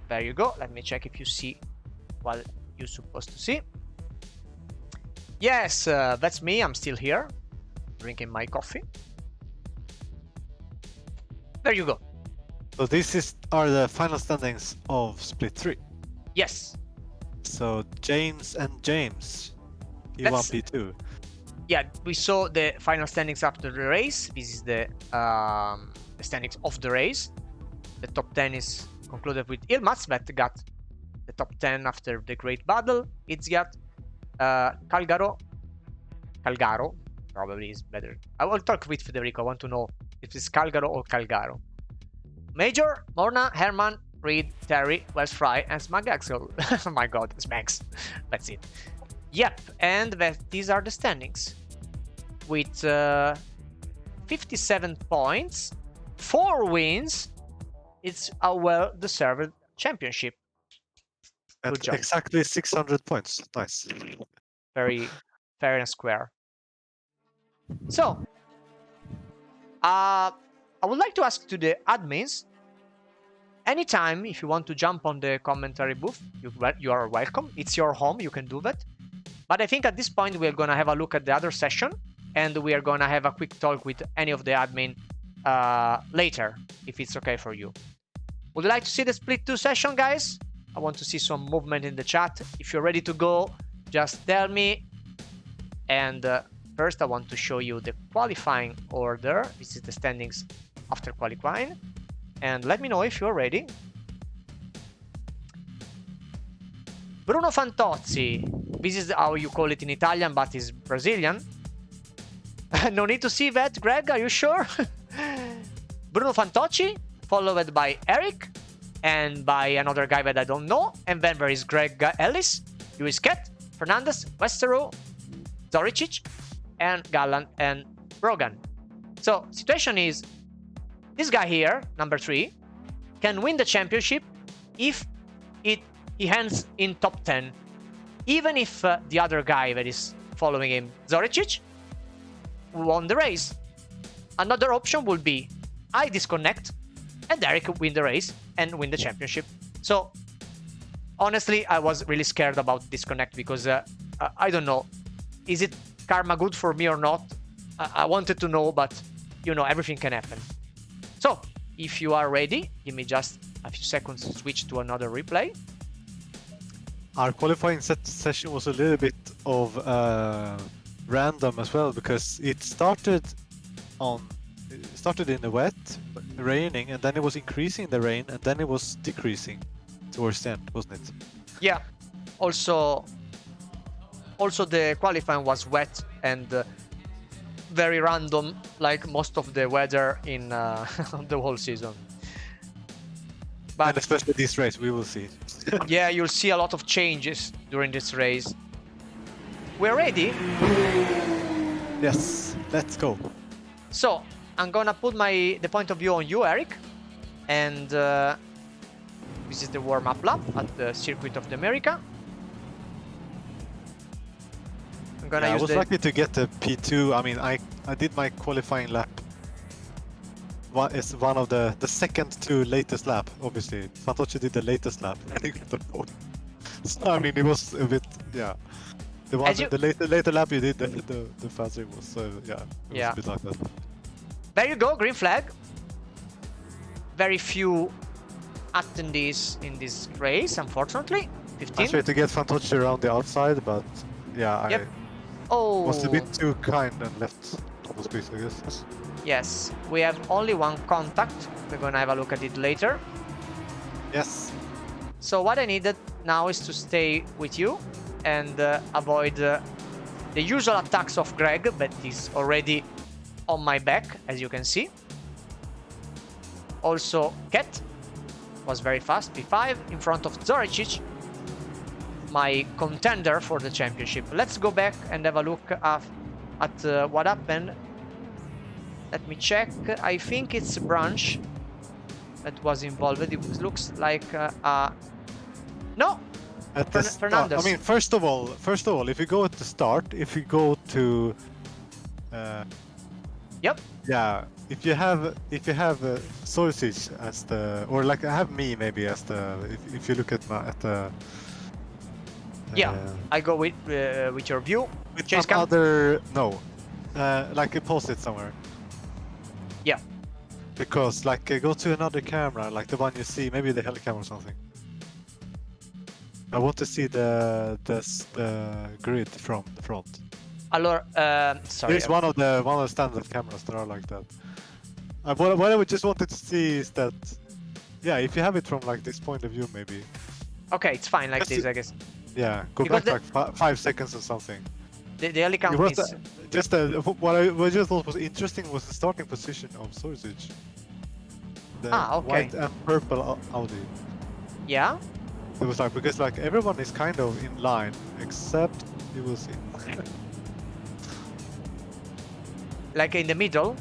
There you go. Let me check if you see what you're supposed to see. Yes, that's me. I'm still here, drinking my coffee. There you go. So this are the final standings of Split 3. Yes. So James and James, P1, P2. Yeah, we saw the final standings after the race. This is the standings of the race. The top 10 is concluded with Ilmaz, that got the top 10 after the great battle. It's got Calgaro, probably is better. I will talk with Federico. I want to know if it's Calgaro or Calgaro. Major, Morna, Herman, Reed, Terry, Wells Fry, and Smagaxel. Oh my god, Smags. That's it. Yep, and these are the standings. With 57 points, 4 wins. It's a well-deserved championship. At Good job. exactly 600 points. Nice. Very fair and square. So, I would like to ask to the admins, anytime if you want to jump on the commentary booth, you are welcome. It's your home, you can do that. But I think at this point we're gonna have a look at the other session, and we are gonna have a quick talk with any of the admin later, if it's okay for you. Would you like to see the split 2 session, guys? I want to see some movement in the chat. If you're ready to go, just tell me. And first I want to show you the qualifying order. This is the standings after qualifying. And let me know if you're ready. Bruno Fantozzi. This is how you call it in Italian, but it's Brazilian. No need to see that, Greg, are you sure? Bruno Fantocci, followed by Eric, and by another guy that I don't know. And then there is Greg Ellis, Lewis Kett, Fernandez, Westero, Zoricic, and Gallant and Brogan. So, situation is, this guy here, number 3, can win the championship if he ends in top 10. Even if the other guy that is following him, Zoricic, won the race. Another option would be I disconnect and Eric win the race and win the championship. So honestly, I was really scared about disconnect because I don't know, is it karma good for me or not? I wanted to know, but you know, everything can happen. So if you are ready, give me just a few seconds to switch to another replay. Our qualifying session was a little bit of random as well, because it started in the wet, raining, and then it was increasing the rain, and then it was decreasing towards the end, wasn't it? Yeah. Also the qualifying was wet and very random, like most of the weather in the whole season. But and especially this race, we will see. yeah, you'll see a lot of changes during this race. We're ready? Yes, let's go. So, I'm gonna put the point of view on you, Eric. And this is the warm-up lap at the Circuit of the America. I'm gonna use I was lucky to get the P2. I mean, I did my qualifying lap. It's one of the second to latest lap, obviously. Fantocci did the latest lap. So, I mean, it was a bit, yeah. The one, the later lap you did, the faster it was. So yeah, it was a bit like that. There you go, green flag. Very few attendees in this race, unfortunately. 15. I tried to get Fantocci around the outside, but yeah, I was a bit too kind and left double space, I guess. Yes, we have only one contact. We're gonna have a look at it later. Yes. So what I needed now is to stay with you and avoid the usual attacks of Greg, but he's already on my back, as you can see. Also, Kett was very fast, P5, in front of Zoricic, my contender for the championship. Let's go back and have a look at what happened. Let me check. I think it's Branch that was involved. It looks like no. Fernandez. I mean, first of all, if you go at the start, if you go to, yep. Yeah, if you have Solicic as the, or like I have me maybe as the, if you look at the. Yeah, I go with your view. With some other like post it somewhere. Yeah. Because like go to another camera, like the one you see, maybe the helicam or something. I want to see the grid from the front. Allora, sorry. There's one of the standard cameras that are like that. What I just wanted to see is that, yeah, if you have it from like this point of view, maybe. Okay, it's fine like this, I guess. Yeah, go back like 5 seconds or something. The helicam is... Just what I just thought was interesting was the starting position of Solicic. The okay. white and purple Audi. Yeah? It was like, because like everyone is kind of in line, except you will see. Like in the middle?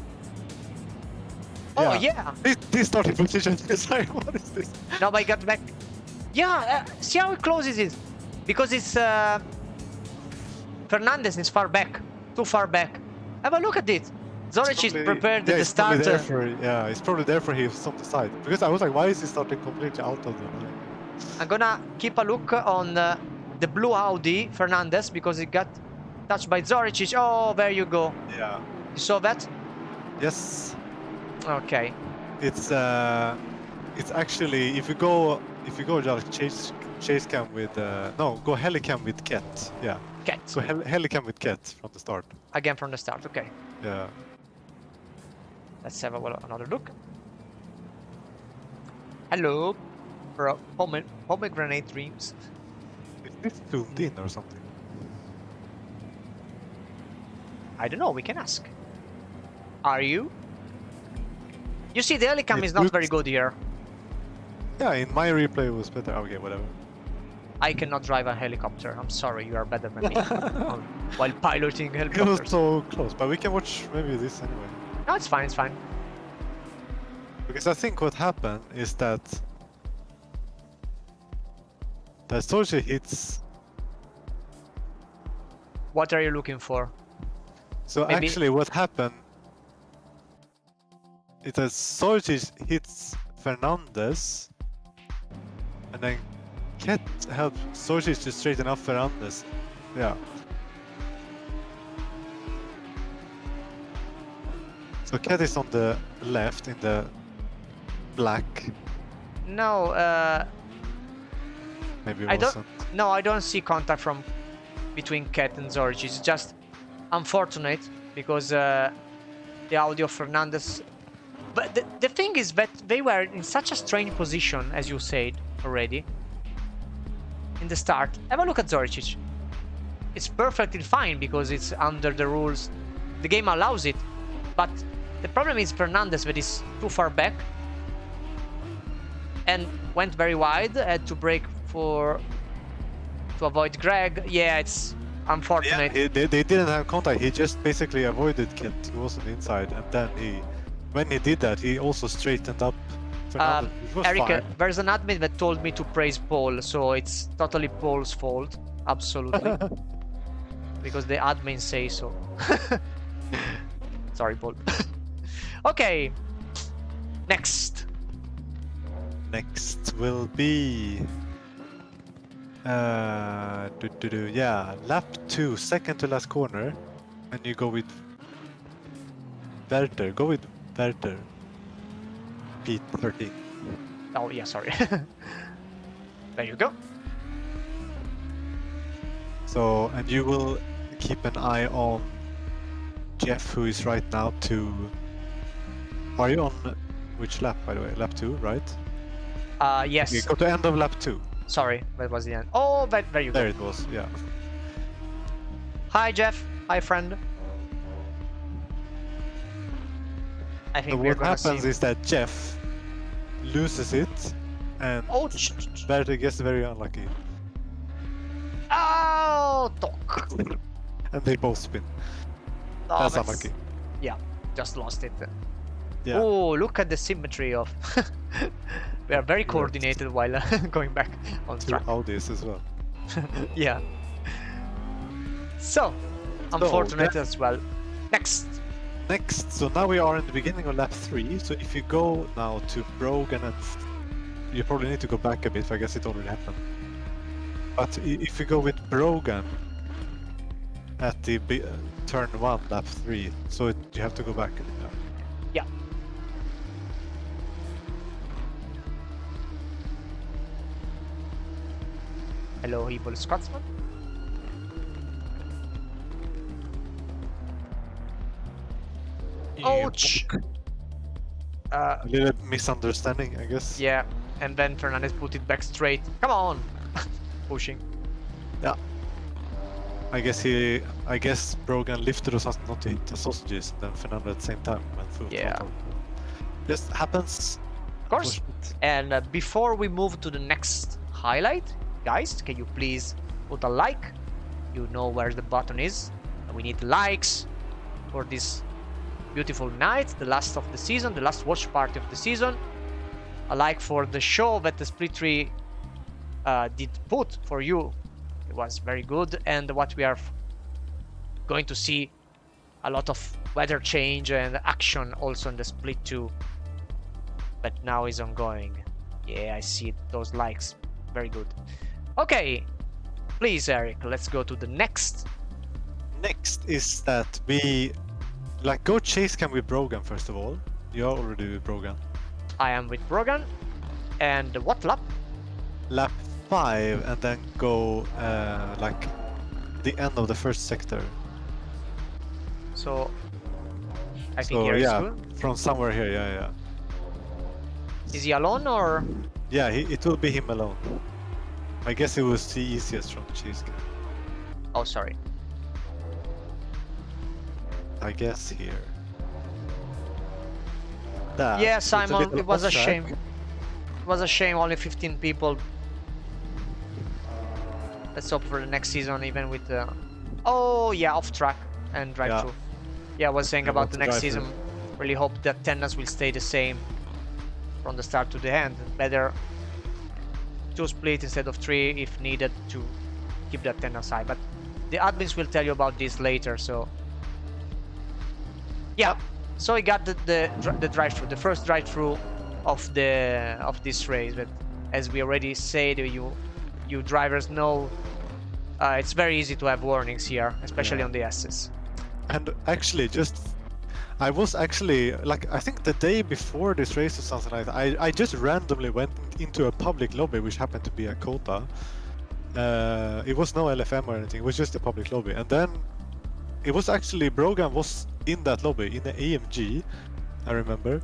Yeah. Oh, yeah! This starting position is like, what is this? No, but I got back. Yeah, see how it closes it? Because it's Fernandez is far back, too far back. Have a look at it. Zorich is prepared at the it's probably start. there for, it's probably there for him on the side. Because I was like, why is he starting completely out of the line? I'm gonna keep a look on the blue Audi Fernandez because it got touched by Zorich. Oh, there you go. Yeah. You saw that? Yes. Okay. It's actually if you go just chase cam with no, go helicam with Ket. Yeah. Ket. So helicam with Ket from the start. Again from the start. Okay. Yeah. Let's have another look. Hello, bro. Pomegranate dreams. Is this zoomed in or something? I don't know. We can ask. Are you? You see, the helicam is not very good here. Yeah, in my replay it was better. Okay, whatever. I cannot drive a helicopter. I'm sorry, you are better than me while piloting It was helicopters. so close, but we can watch maybe this anyway. No, it's fine. It's fine. Because I think what happened is that Sochi hits. What are you looking for? So Maybe- actually, what happened is that Sochi hits Fernandez, and then Ket helps Sochi to straighten up Fernandez. Yeah. So Ket is on the left in the black. No, Maybe I it don't- wasn't. no, I don't see contact from between Ket and Zorich. It's just unfortunate because the audio of Fernandez. But the thing is that they were in such a strange position, as you said already, in the start. Have a look at Zoricic. It's perfectly fine because it's under the rules. The game allows it. But the problem is Fernandez that is too far back and went very wide, had to brake to avoid Greg. Yeah, it's unfortunate. Yeah, they didn't have contact. He just basically avoided Ket. He wasn't inside, and then when he did that, he also straightened up Fernandez. It was Eric, fine. there's an admin that told me to praise Paul, so it's totally Paul's fault. Absolutely. Because the admin say so. Sorry, Paul. Okay. Next. Next will be yeah, lap 2, second to last corner, and you go with Werther. Go with Werther. P13. Oh, yeah, sorry. There you go. So, and you will keep an eye on Jeff, who is right now to. Are you on which lap, by the way? Lap 2, right? Yes. You go to end of lap 2. Sorry, that was the end. Oh, but there you go. There it was, yeah. Hi, Jeff. Hi, friend. I think So we're what gonna happens see. is that Jeff loses it, and Oh, Werther gets very unlucky, oh, talk. and they both spin. Oh, That's unlucky. Yeah, just lost it. Yeah. Oh, look at the symmetry of. We are very coordinated while going back on Two track. Audis as well. Yeah. So, unfortunate as well. Next. Next, so now we are in the beginning of lap 3. So if you go now to Brogan, and you probably need to go back a bit. I guess it already happened. But if you go with Brogan at the turn 1, lap 3, so you have to go back. Yeah. Hello, evil Scotsman. Ouch! A little misunderstanding, I guess. Yeah, and then Fernandez put it back straight. Come on! Pushing. Yeah. I guess Brogan lifted us not to hit the sausages, and then Fernando at the same time went full Yeah. throttle. Just happens. Of course. Unfortunate. And before we move to the next highlight, guys, can you please put a like? You know where the button is. And we need likes for this beautiful night, the last of the season, the last watch party of the season. A like for the show that the Split Tree did put for you. It was very good, and what we are going to see a lot of weather change and action also in the split 2, but now is ongoing. Yeah, I see those likes. Very good. Okay, please, Eric, let's go to the next. Next is that we go chase cam with Brogan first of all. You're already with Brogan. I am with Brogan. And what lap? Lap 5, and then go like the end of the first sector. So I think here is good. From somewhere here, yeah. Is he alone or? Yeah, it will be him alone. I guess it was the easiest from the chase cam. Oh, sorry. I guess here. That Yeah, is a Simon, little it was a off track. shame. It was a shame, only 15 people. Let's hope for the next season, even with the... Oh, yeah, off track and drive-through. Yeah, I was saying Yeah, about the next drive-through. season. Really hope the attendance will stay the same from the start to the end. Better 2 split instead of 3 if needed to keep the attendance high. But the admins will tell you about this later, so... Yeah, so we got the drive-through, the first drive-through of this race. But as we already said, you drivers know, it's very easy to have warnings here, especially on the S's. And actually, I was actually I think the day before this race or something like that, I just randomly went into a public lobby, which happened to be a Kota. It was no LFM or anything, it was just a public lobby. And then it was actually Brogan was in that lobby in the AMG, I remember.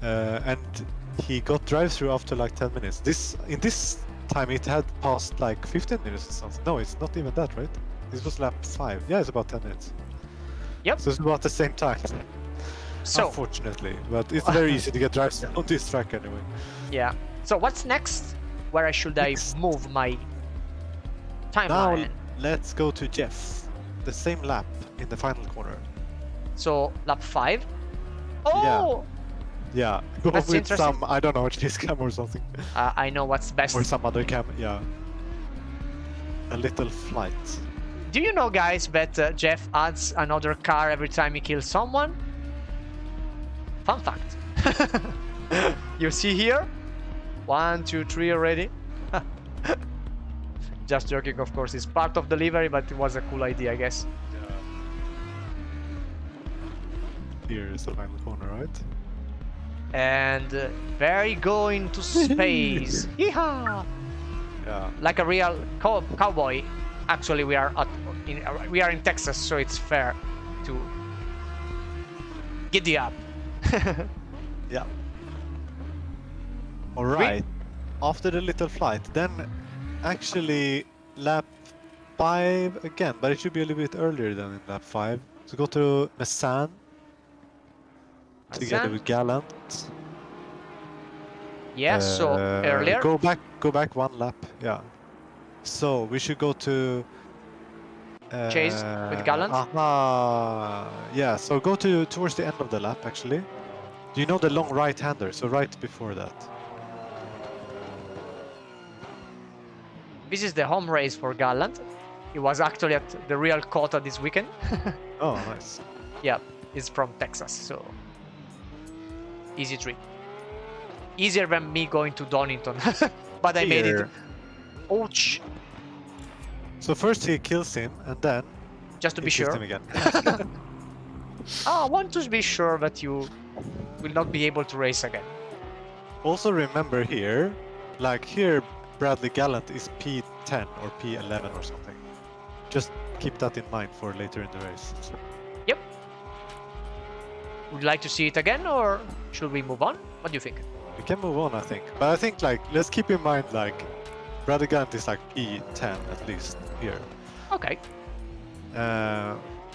And he got drive-through after like 10 minutes. In this time it had passed like 15 minutes or something. No, it's not even that, right? This was lap 5. Yeah, it's about 10 minutes. Yep. So it's about the same time. So, unfortunately, but it's very easy to get drives on this track anyway. yeah. So what's next? Where should I move my timeline? Now let's go to Jeff. The same lap in the final corner. So lap 5. Oh, Yeah, go That's with interesting. some, I don't know, chase cam or something. I know what's best. Or some other cam, yeah. A little flight. Do you know, guys, that Jeff adds another car every time he kills someone? Fun fact. You see here? 1, 2, 3 already. Just joking, of course. It's part of the livery, but it was a cool idea, I guess. Here is the final corner, right? And very going to space. Yeehaw! Yeah. Like a real cowboy. Actually, we are in Texas, so it's fair to giddy up. Yeah. Alright. After the little flight, then actually lap 5 again, but it should be a little bit earlier than in lap 5. So go to Messan together with Gallant. Yeah, so earlier. Go back 1 lap. Yeah. So we should go to Chase with Gallant. Yeah. So go towards the end of the lap actually. Do you know the long right-hander? So right before that. This is the home race for Gallant. He was actually at the real Kota this weekend. Oh, nice. Yeah, he's from Texas, so easy trip. Easier than me going to Donington, but I made it. Ouch! So first he kills him, and then Just to be he kills sure. him again. I want to be sure that you will not be able to race again. Also remember here, like here, Bradley Gallant is P10 or P11 or something. Just keep that in mind for later in the race. Yep. Would you like to see it again, or should we move on? What do you think? We can move on, I think. But I think like let's keep in mind like Bradley Gallant is like P10 at least here. Okay.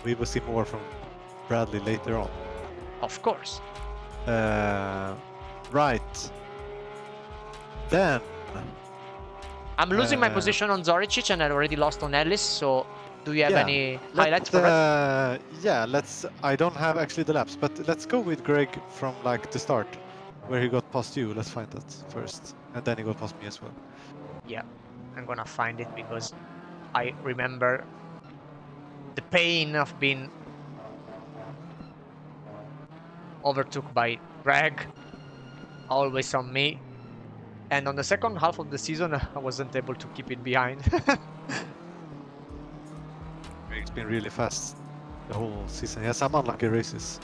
We will see more from Bradley later on. Of course. Right. Then I'm losing my position on Zoricic, and I already lost on Ellis, so do you have Yeah. any highlights for that? Yeah, I don't have actually the laps, but let's go with Greg from like the start, where he got past you. Let's find that first, and then he got past me as well. Yeah, I'm gonna find it because I remember the pain of being overtook by Greg, always on me. And on the second half of the season, I wasn't able to keep it behind. It's been really fast the whole season. He has some unlucky races.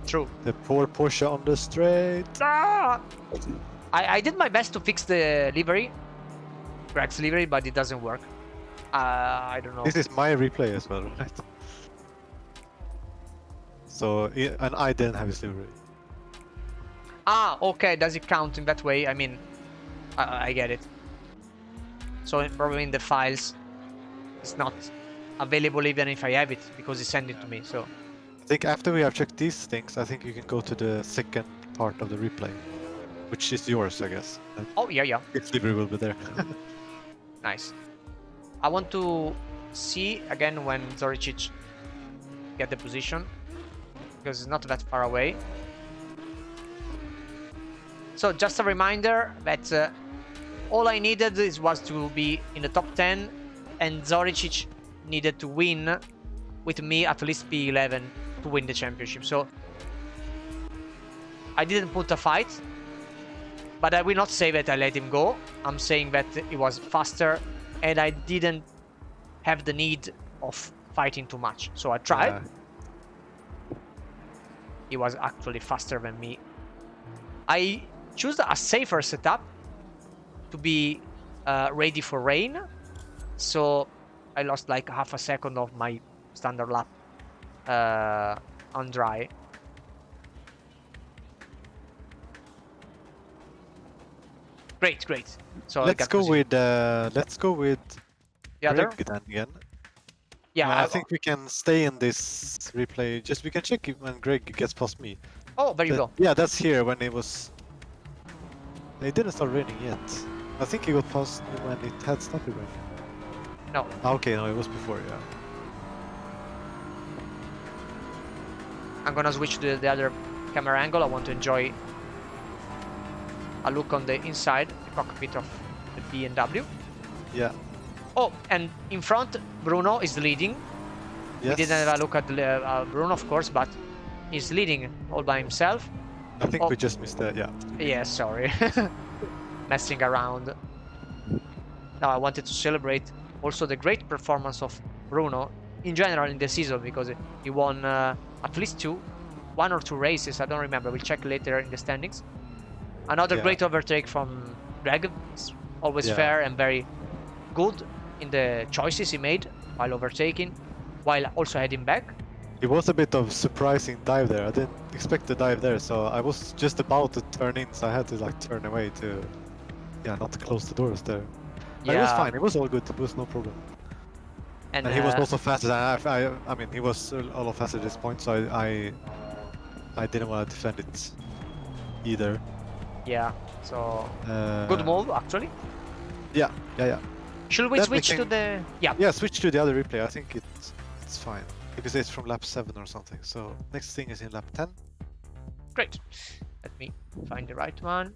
True. The poor Porsche on the straight. Ah! I did my best to fix the livery, Greg's livery, but it doesn't work. I don't know. This is my replay as well, right? So, and I didn't have his livery. Ah, okay. Does it count in that way? I mean, I get it. So probably in the files, it's not available even if I have it because he sent it to me. So I think after we have checked these things, I think you can go to the second part of the replay, which is yours, I guess. And oh yeah. its livery will be there. Nice. I want to see again when Zoricic get the position because it's not that far away. So just a reminder that all I needed was to be in the top 10, and Zoricic needed to win with me at least P11 to win the championship. So I didn't put a fight, but I will not say that I let him go. I'm saying that it was faster and I didn't have the need of fighting too much. So I tried. He was actually faster than me. I choose a safer setup to be ready for rain. So I lost like half a second of my standard lap on dry. Great. So let's go with the other. Greg then again. Yeah, I think we can stay in this replay. Just we can check it when Greg gets past me. Oh, there you go. Yeah, that's here when it was. It didn't start raining yet. I think he got past me when it had started raining. No. Okay, no, it was before, yeah. I'm gonna switch to the other camera angle. I want to enjoy a look on the inside, the cockpit of the BMW. Yeah. Oh, and in front, Bruno is leading. Yes. We didn't have a look at Bruno, of course, but he's leading all by himself. I think we just missed that, yeah. Yeah, sorry. Messing around. Now I wanted to celebrate also the great performance of Bruno in general in the season, because he won at least one or two races, I don't remember, we'll check later in the standings. Another great overtake from Greg. It's always fair and very good in the choices he made while overtaking, while also heading back. It was a bit of surprising dive there. I didn't expect the dive there, so I was just about to turn in, so I had to like turn away to, not to close the doors there. But it was fine. It was all good. It was no problem. And he was also faster than I mean, he was a lot faster at this point, so I didn't want to defend it either. Yeah. So good move, actually. Yeah. Should we switch to the? Yeah, switch to the other replay. I think it's fine because it's from lap 7 or something. So next thing is in lap 10. Great. Let me find the right one.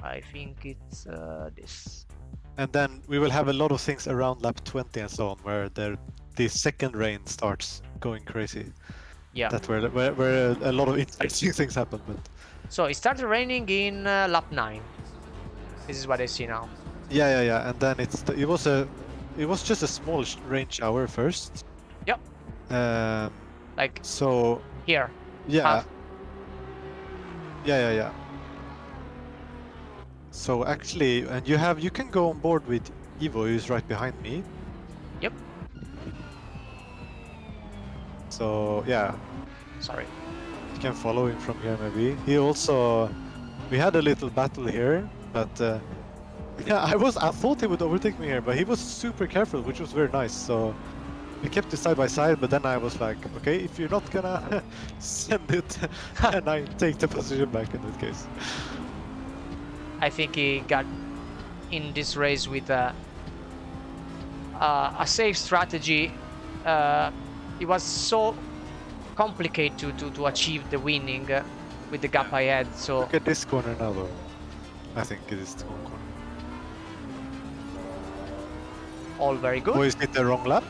I think it's this. And then we will have a lot of things around lap 20 and so on, where the second rain starts going crazy. Yeah. That's where a lot of interesting things happen. But so it started raining in lap 9. This is what I see now. Yeah. And then it was just a small rain shower first. Yep. Like so. Here. Yeah. Half. Yeah. So actually, and you can go on board with Evo, who's right behind me. Yep. So yeah. Sorry. You can follow him from here maybe. We had a little battle here, but yeah, I thought he would overtake me here, but he was super careful, which was very nice. So we kept it side by side, but then I was like, okay, if you're not gonna send it, then I take the position back in that case. I think he got in this race with a safe strategy. It was so complicated to achieve the winning with the gap I had. So look at this corner now, though. I think it is the home corner. All very good. Or is it the wrong lap?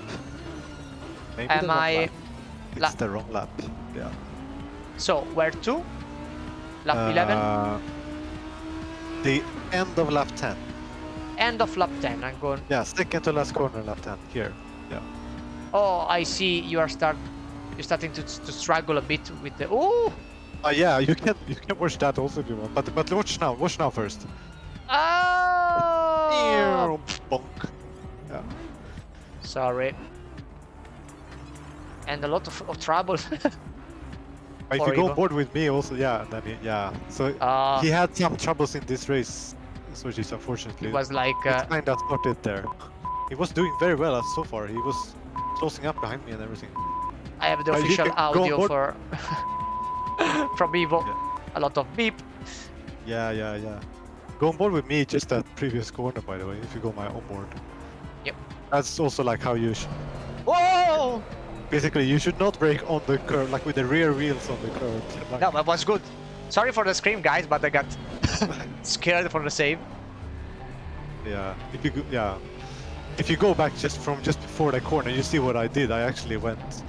Maybe Am the wrong I- lap. It's the wrong lap. Yeah. So, where to? Lap 11? The end of lap 10. End of lap 10. I'm going... Yeah, second to last corner, lap 10. Here. Yeah. Oh, I see. You're starting to struggle a bit with the... Oh! Yeah, you can watch that also if you want. But watch now. Watch now first. Oh! Bonk. Yeah. Sorry. And a lot of trouble. But if you go board with me also, yeah, then yeah. So he had some troubles in this race, which is unfortunately. It was like... It kind of started there. He was doing very well so far. He was closing up behind me and everything. I have the official audio for from Evo. Yeah. A lot of beep. Yeah. Go on board with me just that previous corner, by the way, if you go my onboard. Yep. That's also like how you Whoa! basically you should not brake on the curve, like with the rear wheels on the curve. Like, No, that was good. Sorry for the scream, guys, but I got scared for the save. Yeah. If you go back just before the corner, you see what I did. I actually went.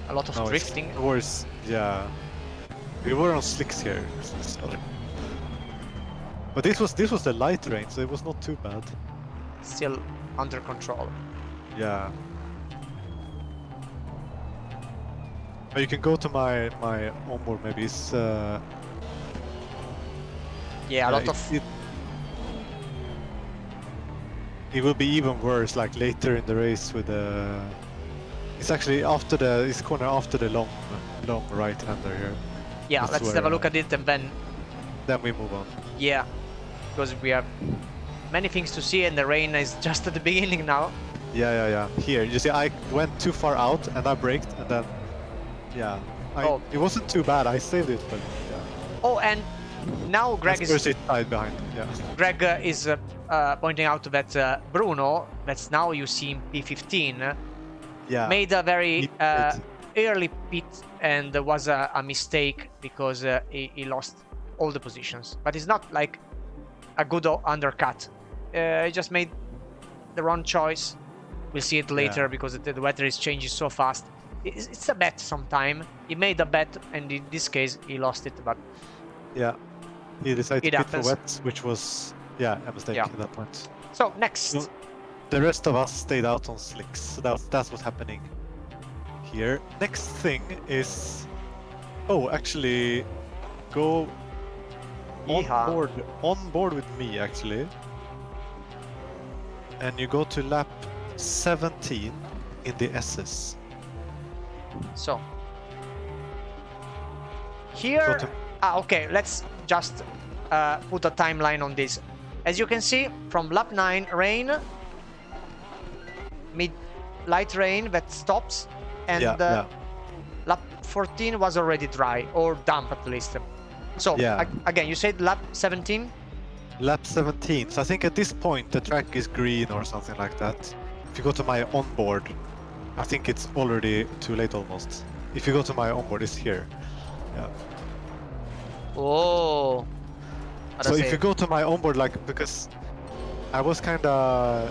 A lot of drifting. Worse, yeah. We were on slicks here, so. But this was the light rain, so it was not too bad. Still under control. Yeah. But you can go to my onboard maybe. It's Yeah, a lot of... It will be even worse, like later in the race with the. It's actually after this corner after the long right-hander here. Yeah, That's let's where, have a look at it and then... Then we move on. Yeah, because we have many things to see and the rain is just at the beginning now. Yeah. Here, you see, I went too far out and I braked, and then, yeah, it wasn't too bad. I saved it, but yeah. Oh, and now Greg is side behind. Yeah. Greg is pointing out that Bruno, that's now you see in P15, made a very early pit, and there was a mistake because he lost all the positions. But it's not like a good undercut. He just made the wrong choice. We'll see it later because the weather is changing so fast. It's a bet sometime. He made a bet, and in this case, he lost it. But yeah, he decided to pit for happens. wet, which was a mistake at that point. So next, So, the rest of us stayed out on slicks. So that's what's happening here. Next thing is, actually, go on board with me actually, and you go to lap 17 in the SS. So here, okay, let's just put a timeline on this. As you can see, from lap 9 rain, mid light rain that stops, and lap 14 was already dry or damp at least. So again, you said lap 17. Lap 17. So I think at this point the track is green or something like that. If you go to my onboard, I think it's already too late almost. If you go to my onboard, it's here. Yeah. Oh. So if you go to my onboard, like, because I was kind of,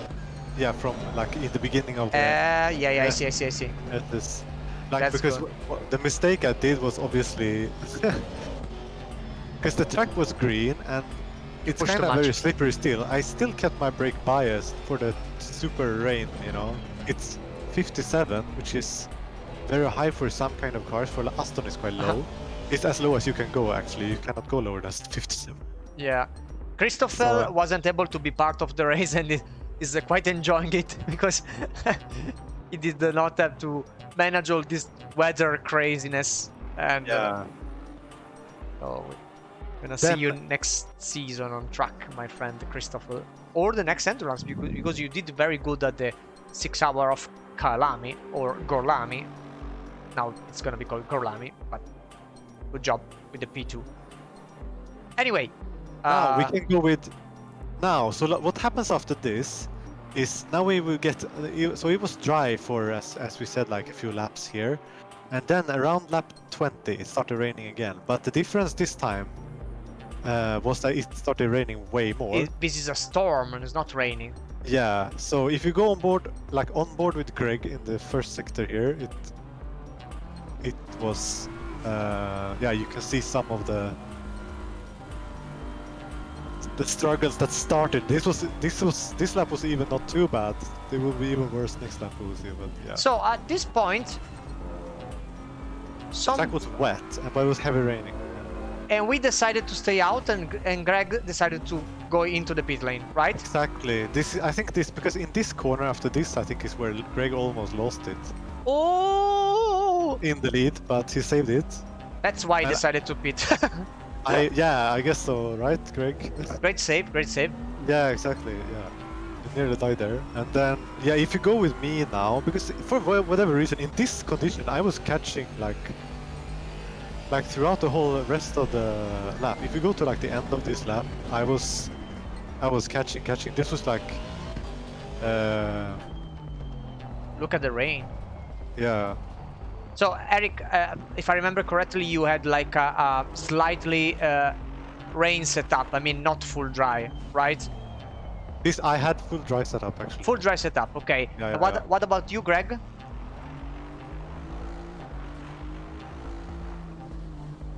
from like in the beginning of the... I see. At this, like, That's because good. the mistake I did was obviously... Because the track was green and it's kind of very slippery still. I still kept my brake biased for the super rain, you know. It's 57, which is very high for some kind of cars. For the Aston is quite low. It's as low as you can go actually. You cannot go lower than 57. Yeah. Christopher wasn't able to be part of the race and is quite enjoying it because he did not have to manage all this weather craziness. And so we're gonna see you next season on track, my friend Christopher, or the next endurance, because you did very good at the 6 hour of Kalami or Gorlami. Now it's gonna be called Gorlami, but good job with the P2. Anyway, now we can go with now. So what happens after this is now we will get. So it was dry for as we said, like a few laps here, And then around lap 20, it started raining again. But the difference this time was that it started raining way more. This is a storm and it's not raining. Yeah, so if you go on board, like on board with Greg in the first sector here, it was, yeah, you can see some of the struggles that started. This lap was even not too bad. It will be even worse next lap, we'll see. But yeah, So at this point, the track was wet, but it was heavy raining. and we decided to stay out, and Greg decided to go into the pit lane, right? Exactly. I think because in this corner after this, I think is where Greg almost lost it Oh, in the lead, but he saved it. that's why I decided to pit. Yeah, I guess so, right, Greg? Great save, great save. Yeah, exactly. Yeah, you nearly died there. And then, yeah, if you go with me now, because for whatever reason, in this condition, I was catching like throughout the whole rest of the lap. If you go to like the end of this lap, I was catching. This was like, Look at the rain. yeah, So Eric, if I remember correctly, you had like a slightly rain setup. I mean, not full dry, right? I had full dry setup actually. Full dry setup. Okay. Yeah, yeah, yeah. What about you, Greg?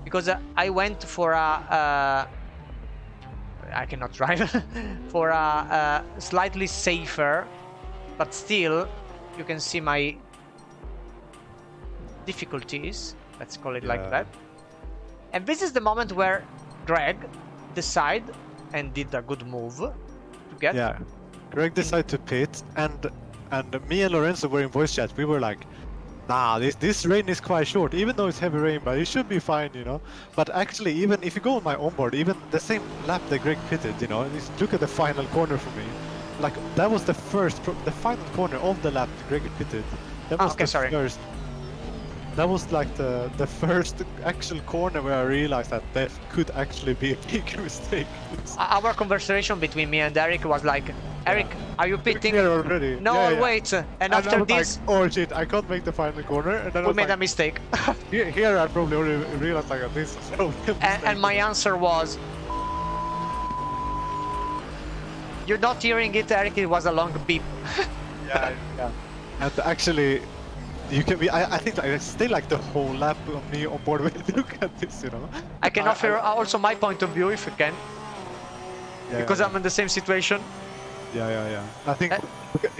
Because I went for a I cannot drive for a slightly safer, but still you can see my difficulties, let's call it like Yeah. that. And this is the moment where Greg decided and did a good move to get. Yeah, Greg decided to pit, and me and Lorenzo were in voice chat. We were like, nah, this rain is quite short, even though it's heavy rain, but it should be fine, you know. But actually, even if you go on my onboard, even the same lap that Greg pitted, you know, just look at the final corner for me. Like that was the final corner of the lap that Greg pitted. That was okay, the sorry. first. That was like the first actual corner where I realized that that could actually be a big mistake. Our conversation between me and Eric was like, Eric, are you pitting? Here already. No, Yeah, yeah. wait. And And I after was this, like, oh shit, I can't make the final corner. And then I we was made like, a mistake. here I probably already realized like this is probably a mistake. And my answer was, you're not hearing it, Eric. It was a long beep. yeah, yeah. And actually, you can be. I think I stay like the whole lap on me on board when you look at this, you know. I can offer also my point of view if you can, Yeah, because yeah, I'm in the same situation. yeah. I think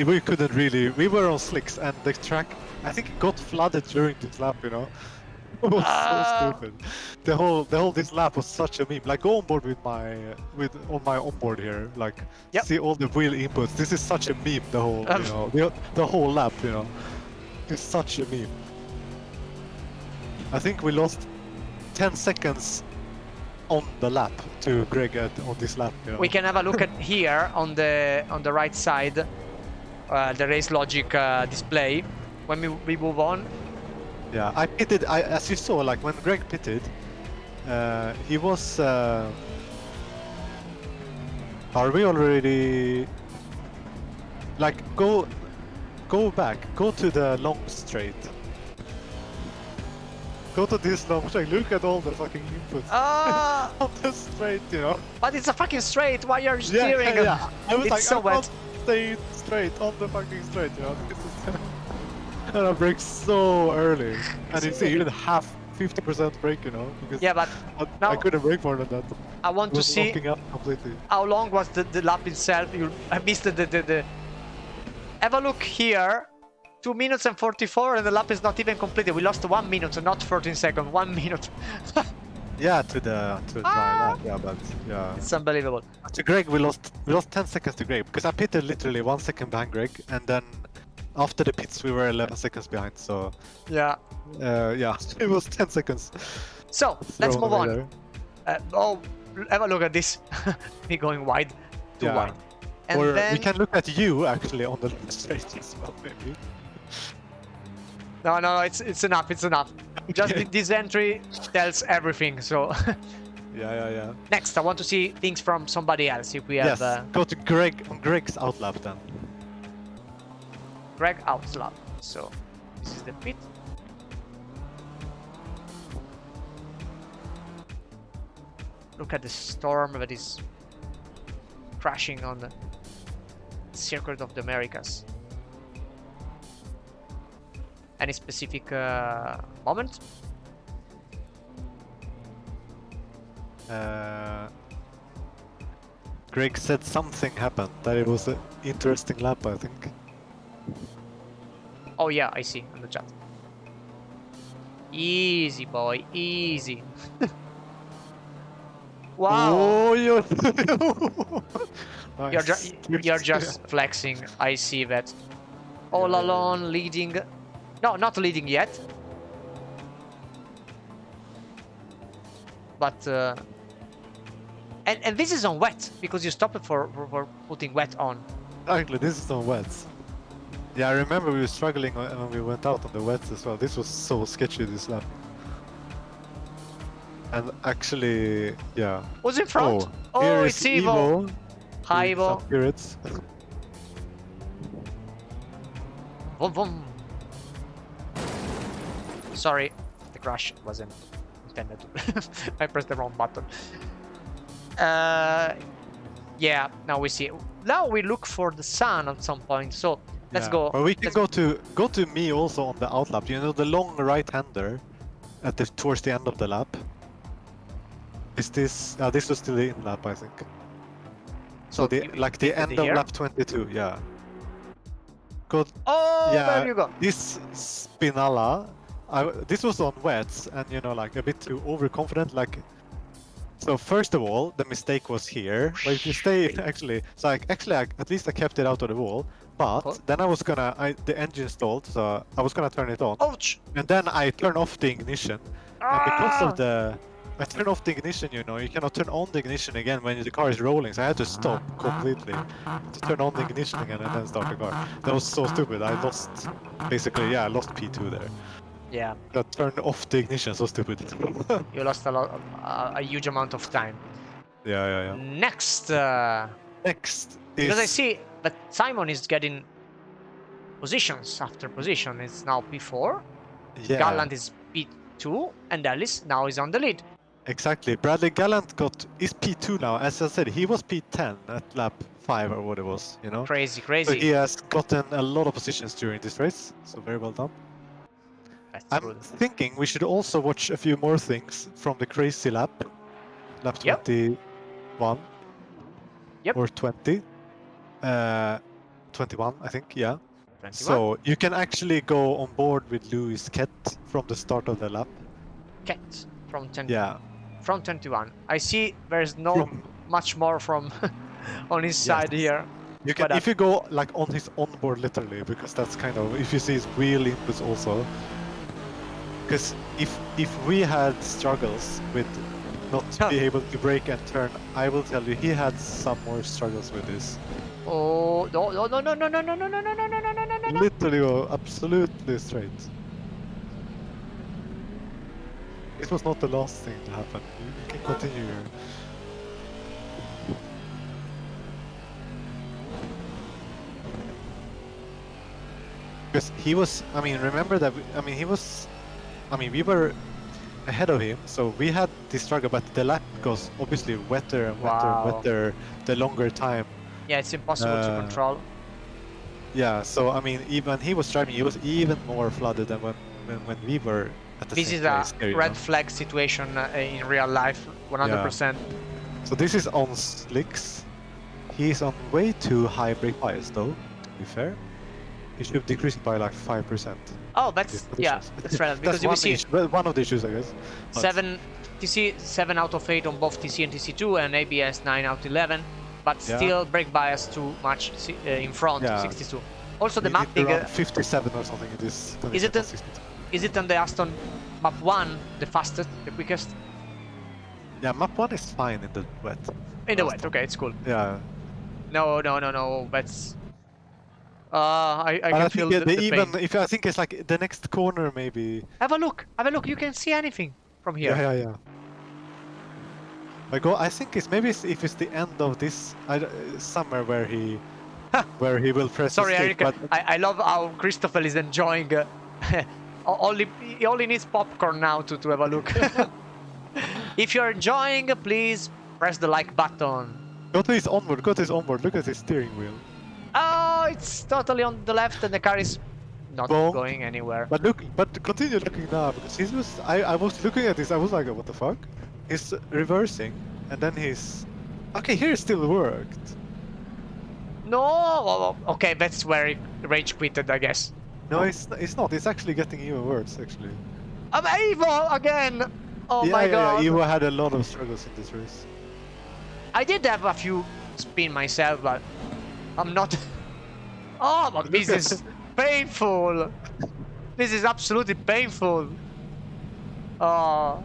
we couldn't really. We were on slicks, and the track, I think, it got flooded during this lap, you know. It was so stupid. The whole this lap was such a meme. Like go on board with on my onboard here. Like Yep. see all the wheel inputs. This is such a meme. The whole you know the whole lap, you know. It's such a meme. I think we lost 10 seconds on the lap to Greg on this lap. You know? We can have a look at here on the right side, the race logic display. When we move on, Yeah, I pitted. As you saw, like when Greg pitted, he was. Are we already? Like go back. Go to the long straight. Go to this long straight. Look at all the fucking inputs on the straight. You know. but it's a fucking straight. Why are you Yeah, steering? yeah. I was It's like, so I can't wet. stay straight on the fucking straight. You know. This is and I brake so early, and it's even half 50% brake, you know. Because Yeah, but I now couldn't brake more than that. I want It to was see locking up completely. how long was the lap itself. I missed the. Have a look here. 2 minutes and 44, and the lap is not even completed. We lost 1 minute, not 14 seconds. 1 minute. Yeah, to the dry lap. Yeah, but yeah. It's unbelievable. To Greg, we lost 10 seconds to Greg because I pitted literally 1 second behind Greg, and then after the pits we were 11 seconds behind. So Yeah. yeah, it was 10 seconds. So let's Thrown move away on. there. Have a look at this. Me going wide, too Yeah. wide. And Or then we can look at you actually on the straight as well, maybe. no, it's enough. It's enough. Just Okay. this entry tells everything. So Yeah. next, I want to see things from somebody else. If we have Yes, go to Greg on Greg's outlap then. Greg Outslap. So this is the pit. Look at the storm that is crashing on the circuit of the Americas. Any specific moment? Greg said something happened, that it was an interesting lap, I think. Oh yeah, I see on the chat. Easy, boy, easy. Wow. Oh, you're You're just flexing. I see that. All alone, leading. No, not leading yet. But and this is on wet because you stopped it for putting wet on. Actually, this is on wets. Yeah, I remember we were struggling when we went out on the wets as well. This was so sketchy, this lap. And actually, yeah. Who's in front? Oh, here it's is Evo. Hi, doing some Evo. spirits. Vroom, vroom. Sorry, the crash wasn't intended. I pressed the wrong button. Yeah, now we see. Now we look for the sun at some point. So let's go. But we can go to me also on the outlap. You know the long right-hander at towards the end of the lap. Is this? This was still the in lap, I think. So the the end of lap 22. Yeah. Good. Oh, yeah, there you go. This Spinalla, this was on wets, and you know, like a bit too overconfident. Like, so first of all, the mistake was here. But if you stay, actually, so at least I kept it out of the wall. But then I was gonna, the engine stalled, so I was gonna turn it on. Ouch! And then I turned off the ignition, and because of I turned off the ignition, you know, you cannot turn on the ignition again when the car is rolling, so I had to stop completely to turn on the ignition again and then start the car. That was so stupid. I lost, basically, yeah, I lost P2 there. Yeah. I turned off the ignition, so stupid. You lost a huge amount of time. Yeah. Next. Next is... Because I see that Simon is getting positions after position. It's now P4. Yeah. Gallant is P2, and Ellis now is on the lead. Exactly. Bradley Gallant is P2 now. As I said, he was P10 at lap 5 or what it was, you know? Crazy. So he has gotten a lot of positions during this race, so very well done. I'm thinking we should also watch a few more things from the crazy lap. Lap 21. Yep. Or 20. 21, I think, yeah. 21. So you can actually go on board with Lewis Kett from the start of the lap. Kett from 10. Yeah. From 21. I see there's no much more from on his side here. You can, if you go like on his onboard literally, because that's kind of, if you see his wheel inputs also. Because if we had struggles with not be able to brake and turn, I will tell you he had some more struggles with this. Oh no. Literally go absolutely straight. This was not the last thing to happen. You can continue here. Because he was, I mean, remember that, we were ahead of him, so we had this struggle, but the lap goes obviously wetter and wetter the longer time. Yeah, it's impossible to control. Yeah, so I mean, even he was driving, he was even more flooded than when we were at the this same is place. a red flag situation in real life, 100%. Yeah. So this is on slicks. He's on way too high brake bias though, to be fair. He should decrease it by like 5%. Oh, that's that's right. Because that's you see one of the issues, I guess. But 7 out of 8 on both TC and TC2, and ABS 9 out of 11. But still brake bias too much in front, 62. Also the mapping 57 or something in this. Is it on the Aston map 1 the fastest, the quickest? Yeah, map 1 is fine in the wet. In the wet, okay, it's cool. Yeah. No, that's I can feel the even pain. if I think it's like the next corner maybe. Have a look, you can see anything from here. Yeah. I think it's maybe if it's the end of this summer where he will press. Sorry, the stick, Eric. I love how Christopher is enjoying. He only needs popcorn now to have a look. If you're enjoying, please press the like button. Go to his onboard, go to his onboard, look at his steering wheel. Oh, it's totally on the left and the car is not Bonk. going anywhere. But look, but continue looking now, because he was, I was looking at this, I was like, what the fuck? He's reversing, and then he's... Okay, here it still worked. No! Oh, okay, that's where he rage quitted, I guess. No, it's not, it's actually getting even worse, actually. I'm evil again! Oh Yeah, my yeah, god. yeah, Evo had a lot of struggles in this race. I did have a few spin myself, but I'm not... Oh, but this is painful! This is absolutely painful! Oh...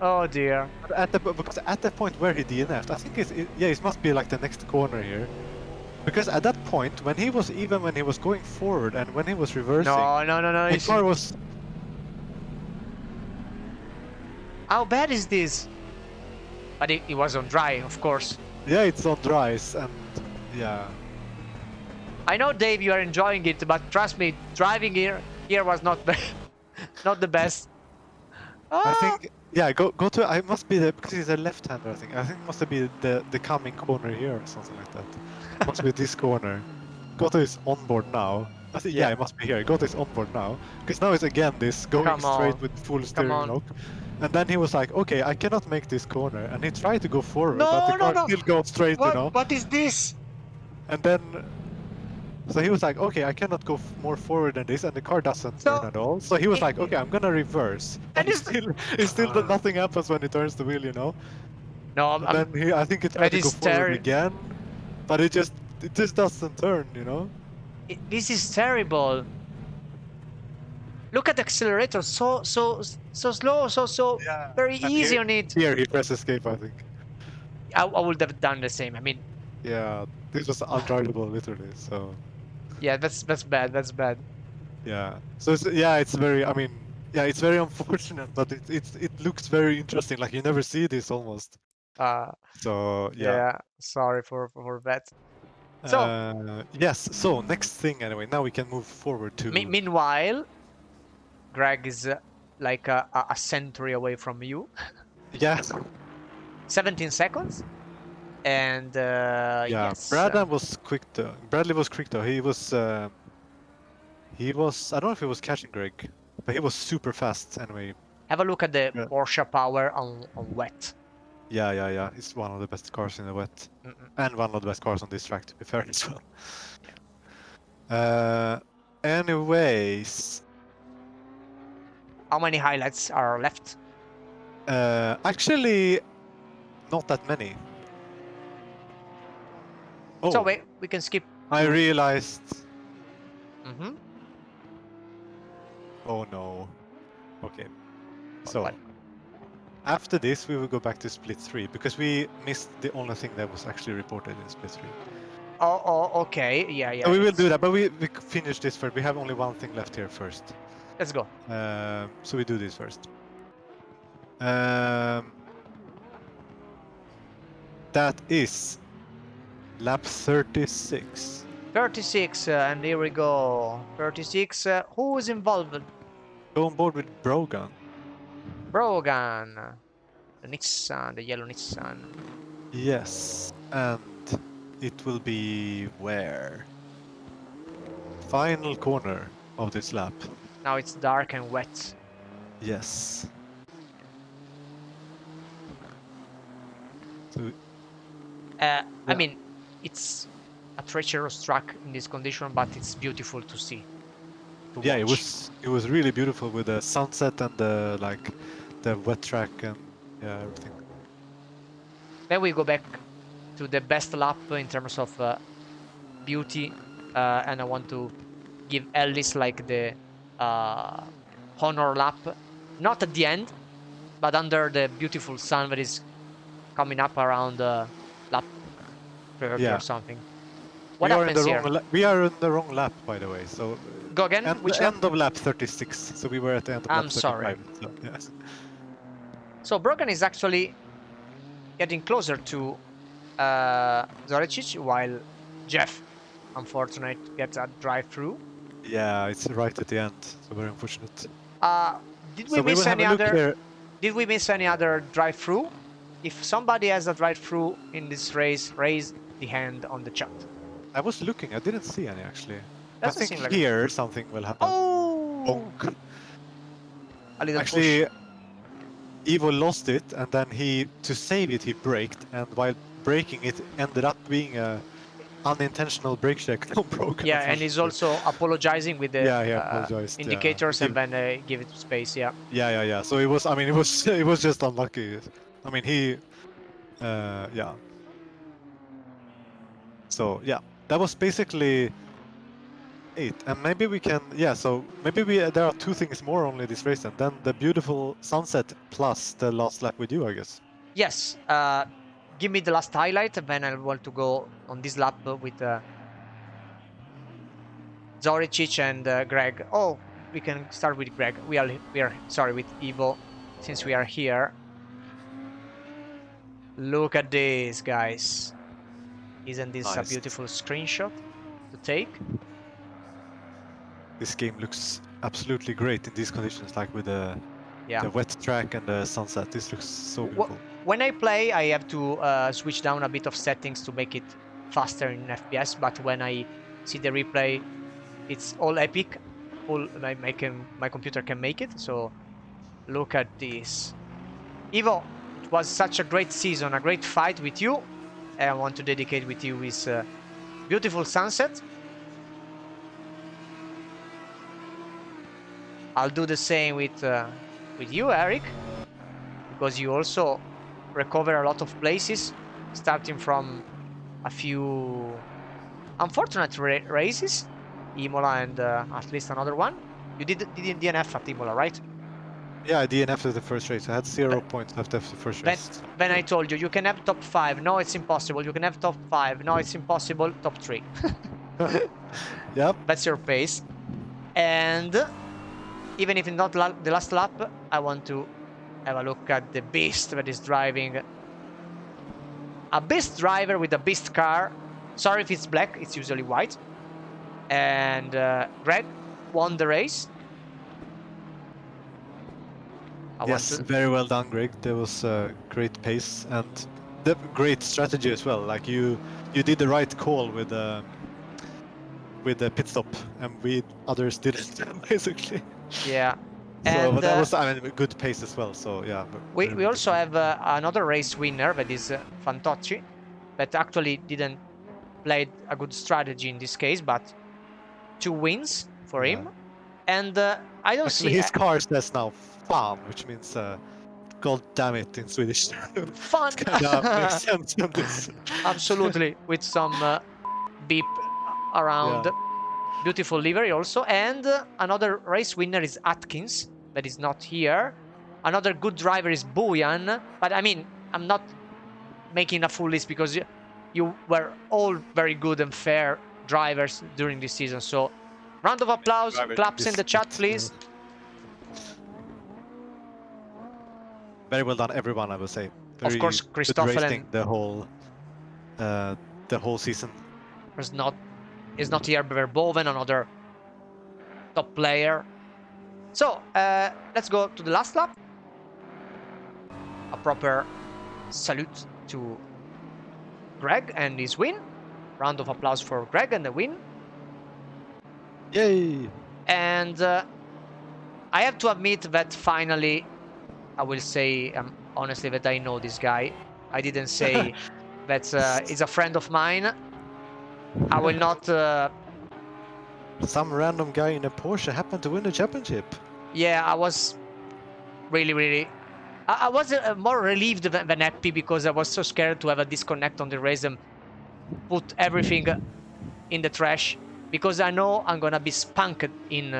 Oh dear. Because at the point where he DNF'd, I think yeah, it must be like the next corner here. Because at that point, when he was going forward and when he was reversing, No. the car was... How bad is this? But it was on dry, of course. Yeah, it's on dries, and yeah. I know, Dave, you are enjoying it, but trust me, driving here was not not the best. I Ah! think, yeah, go to, I must be the, because he's a left-hander, I think it must be the coming corner here or something like that. Must be this corner. Go to his onboard now. I think, yeah, it must be here. Go to his onboard now. Because now it's again this going Come straight on. with full steering on. lock. And then he was like, okay, I cannot make this corner. And he tried to go forward, No, but the car no. still goes straight, you know. What is this? And then, so he was like, okay, I cannot go more forward than this, and the car doesn't turn at all. So he was like, okay, I'm gonna reverse. And it still nothing happens when he turns the wheel, you know. No, Then I think he tried to go forward again, but it just doesn't turn, you know. This is terrible. Look at the accelerator, so slow, so very easy on it. Here he pressed escape, I think. I would have done the same. I mean, yeah, this was undrivable, literally. So. Yeah, that's bad. That's bad. Yeah. So it's very. I mean, yeah, it's very unfortunate, but it looks very interesting. Like you never see this almost. So yeah. Yeah. Sorry for that. So yes. So next thing, anyway. Now we can move forward to. Meanwhile, Greg is like a century away from you. Yeah. 17 seconds. And yeah, yes. Bradley was quick though. He was I don't know if he was catching Greg, but he was super fast anyway. Have a look at the Porsche power on wet. Yeah. It's one of the best cars in the wet, and one of the best cars on this track, to be fair as well. Anyways, how many highlights are left? actually, not that many. Oh, so we can skip. I realized. Mm-hmm. Oh no. Okay. So What? after this, we will go back to split 3 because we missed the only thing that was actually reported in split 3. Oh, okay. Yeah. So we will do that, but we finish this first. We have only one thing left here first. Let's go. So we do this first. That is lap 36. 36, and here we go. 36. Who is involved? Go on board with Brogan. Brogan. The Nissan, the yellow Nissan. Yes, and it will be where? Final corner of this lap. Now it's dark and wet. Yes. So, I mean, it's a treacherous track in this condition, but it's beautiful to see. yeah, it was really beautiful with the sunset and the wet track and yeah, everything. Then we go back to the best lap in terms of beauty, and I want to give Ellis like the honor lap, not at the end, but under the beautiful sun that is coming up around lap 30 or something. What happens here? We are on the wrong lap, by the way. So go again. Which lap? End of lap 36. So we were at the end of lap 35. Sorry. So, yes. So Brogan is actually getting closer to Zoricic, while Jeff, unfortunately, gets a drive-through. Yeah, it's right at the end. So very unfortunate. Did we miss any other? Did we miss any other drive-through? If somebody has a drive-through in this race, raise the hand on the chat. I was looking, I didn't see any actually. Doesn't I think seem like here something will happen. Oh! Bonk. A little Actually, push. Evo lost it, and then to save it, he braked, and while braking, it ended up being a unintentional brake check. No broken. Yeah, and he's also apologizing with the Yeah, he apologized. indicators Yeah. and then give it space. Yeah. Yeah. So it was. I mean, it was. It was just unlucky. I mean, he. Yeah. So yeah, that was basically it. And maybe we can. Yeah. So maybe there are two things more only this race, and then the beautiful sunset plus the last lap with you, I guess. Yes. Give me the last highlight, and then I want to go on this lap with Zoricic and Greg. Oh, we can start with Greg. We are sorry with Evo, since we are here. Look at this, guys. Isn't this Nice. a beautiful screenshot to take? This game looks absolutely great in these conditions, like with the wet track and the sunset. This looks so beautiful. When I play, I have to switch down a bit of settings to make it faster in FPS, but when I see the replay, it's all epic. My computer can make it, so look at this. Evo, it was such a great season, a great fight with you. And I want to dedicate with you this beautiful sunset. I'll do the same with you, Eric, because you also recover a lot of places, starting from a few unfortunate races, Imola and at least another one. You did DNF at Imola, right? Yeah, I DNF'd the first race. I had 0 points after the first race. Then I told you, you can have top 5. No, it's impossible. You can have top 5. No, it's impossible. Top 3. Yep. That's your pace. And even if it's not the last lap, I want to have a look at the beast that is driving. A beast driver with a beast car. Sorry if it's black, it's usually white. And Greg won the race. Yes, very well done, Greg. There was a great pace and the great strategy as well. Like you did the right call with the pit stop, and we others didn't basically. Yeah. So and but that was, I mean, good pace as well. So yeah. We also have another race winner, that is Fantocci, that actually didn't play a good strategy in this case, but 2 wins for him. And I don't see his car says now "fan," which means "God damn it" in Swedish. Fun. Makes sense on this. Absolutely, with some beep around. Yeah. Beautiful livery also. And another race winner is Atkins, that is not here. Another good driver is Bojan, but I mean, I'm not making a full list because you were all very good and fair drivers during this season. So round of applause, claps in the chat, please. Very well done, everyone, I would say. Very of course, Christoffel and the whole season. Is not here, Verboven, another top player. So let's go to the last lap. A proper salute to Greg and his win. Round of applause for Greg and the win. Yay! And I have to admit that finally, I will say honestly that I know this guy. I didn't say that he's a friend of mine. I will not... Some random guy in a Porsche happened to win the championship. Yeah, I was really... I was more relieved than happy, because I was so scared to have a disconnect on the race and put everything in the trash, because I know I'm gonna be spunked in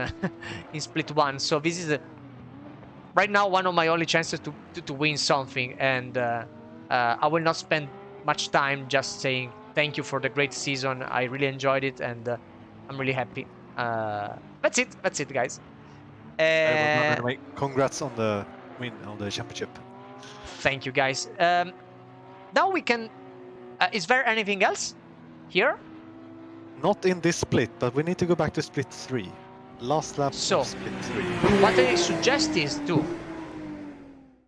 in split 1. So this is right now one of my only chances to win something, and I will not spend much time just saying thank you for the great season. I really enjoyed it, and I'm really happy. That's it, guys. Anyway, congrats on the win on the championship. Thank you, guys. Now we can... is there anything else here? Not in this split, but we need to go back to split 3. Last lap So, of split 3. what I suggest is to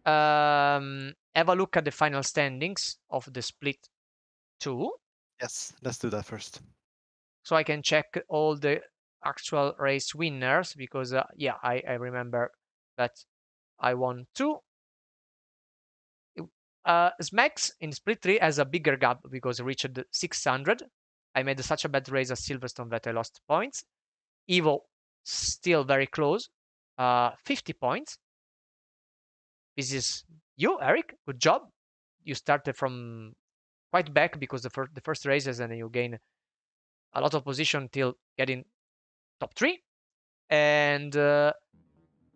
have a look at the final standings of the split 2. Yes, let's do that first. So I can check all the actual race winners, because yeah, I remember that I won 2. Smex in split 3 has a bigger gap because it reached 600. I made such a bad race at Silverstone that I lost points. Evo still very close, 50 points. This is you, Eric. Good job. You started from quite back because the first races, and then you gain a lot of position till getting top 3. And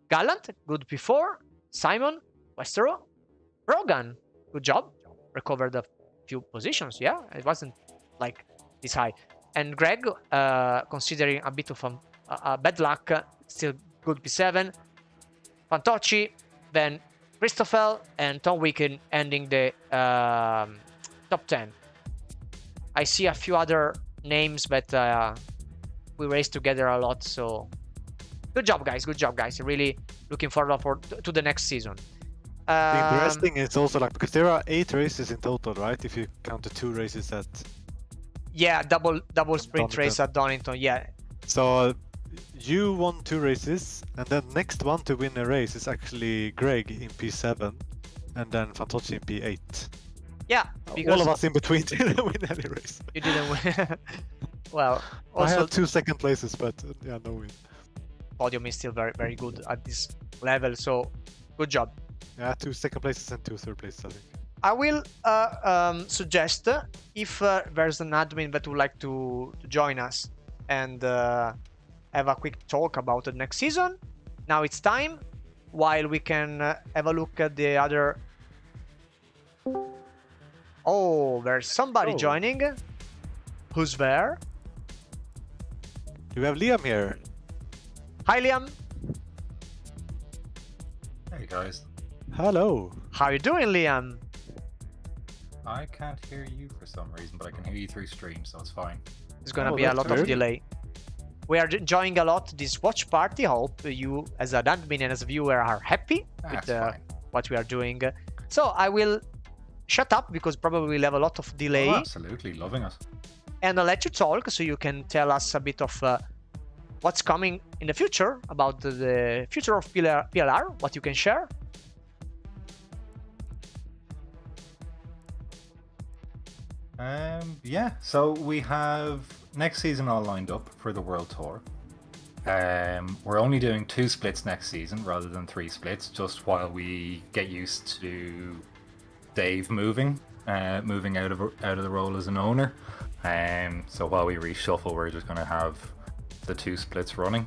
Gallant, good before. Simon, Westero, Rogan, good job. Recovered a few positions. Yeah, it wasn't like this high. And Greg, considering a bit of a bad luck, still good P7. Fantocci, then Christoffel and Tom Wicken ending the top 10. I see a few other names, but we raced together a lot, so good job, guys. Good job, guys. Really looking forward to the next season. The interesting is also like, because there are 8 races in total, right? If you count the 2 races at yeah, double sprint Donington. race at Donington. Yeah. So you won 2 races, and then next one to win a race is actually Greg in P7, and then Fantocci in P8. Yeah, because all of us in between didn't win any race. You didn't win. Well, I also had 2 second places, but yeah, no win. podium is still very, very good at this level, so good job. Yeah, 2 second places and 2 third places, I think. I will suggest if there's an admin that would like to join us and have a quick talk about the next season. Now it's time, while we can have a look at the other. Oh, there's somebody joining. Who's there? You have Liam here. Hi, Liam. Hey guys. Hello. How you doing, Liam? I can't hear you for some reason, but I can hear you through stream, so it's fine. There's gonna be a lot of delay. We are enjoying a lot this watch party. Hope you, as an admin and as a viewer, are happy with what we are doing. So I will shut up because probably we'll have a lot of delay. Oh, absolutely, loving it. And I'll let you talk so you can tell us a bit of what's coming in the future, about the future of PLR, what you can share. Yeah, so we have next season all lined up for the World Tour. We're only doing 2 splits next season rather than 3 splits, just while we get used to Dave moving out of the role as an owner. So while we reshuffle, we're just going to have the 2 splits running.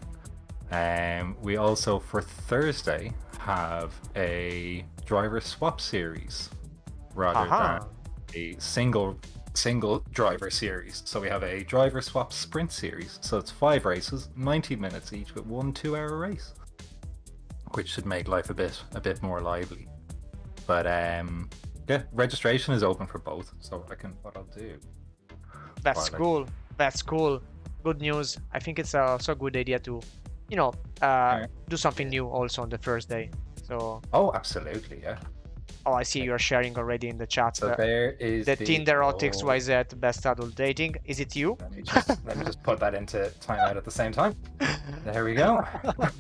We also, for Thursday, have a driver swap series rather than a single driver series. So we have a driver swap sprint series. So it's 5 races, 90 minutes each, with 1 2-hour race, which should make life a bit more lively. But yeah, registration is open for both. So what I'll do. That's cool. That's cool. Good news. I think it's also a good idea to, do something new also on the first day. So. Oh, absolutely, yeah. Oh, I see you're sharing already in the chat. So there is the Tinder XYZ best adult dating. Is it you? Let me just put that into timeout at the same time. There we go.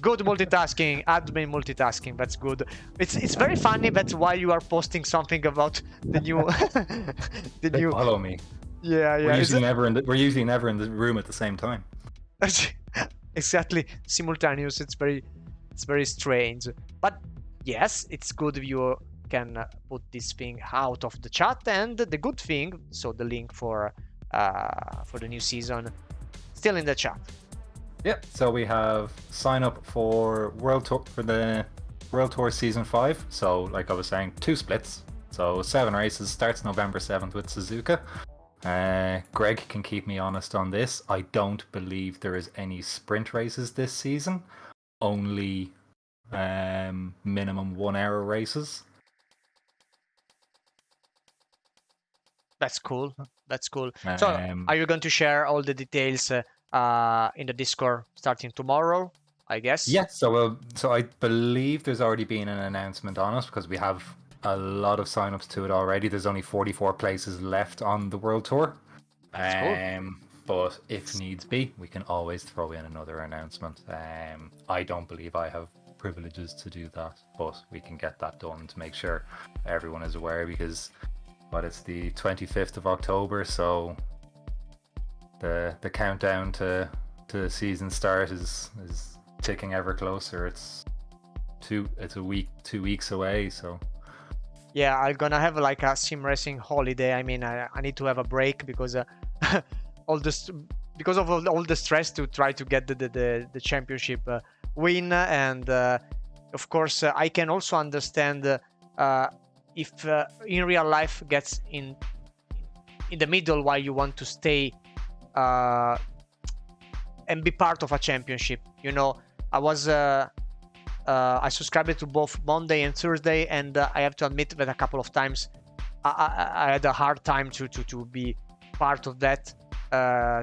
Good multitasking, admin multitasking. That's good. It's very funny that while you are posting something about the new, Follow me. Yeah. We're usually never in the room at the same time. Exactly, simultaneous. It's very strange. But yes, it's good if you can put this thing out of the chat. And the good thing, so the link for the new season, still in the chat. Yep. So we have sign up for the World Tour Season 5. So like I was saying, 2 splits. So 7 races. Starts November 7th with Suzuka. Greg can keep me honest on this. I don't believe there is any sprint races this season. Only minimum 1-hour races. That's cool. So, are you going to share all the details in the Discord starting tomorrow I guess. Yeah, so I believe there's already been an announcement on it because we have a lot of signups to it already. There's only 44 places left on the World Tour. That's cool. But if needs be, we can always throw in another announcement. I don't believe I have privileges to do that, but we can get that done to make sure everyone is aware because it's the 25th of October, so the countdown to season start is ticking ever closer. It's 2 weeks away, so Yeah, I'm gonna have like a sim racing holiday. I mean, I need to have a break because because of all the stress to try to get the championship win, and of course I can also understand if in real life gets in the middle while you want to stay and be part of a championship. You know, I subscribed to both Monday and Thursday, and I have to admit that a couple of times I had a hard time to be part of that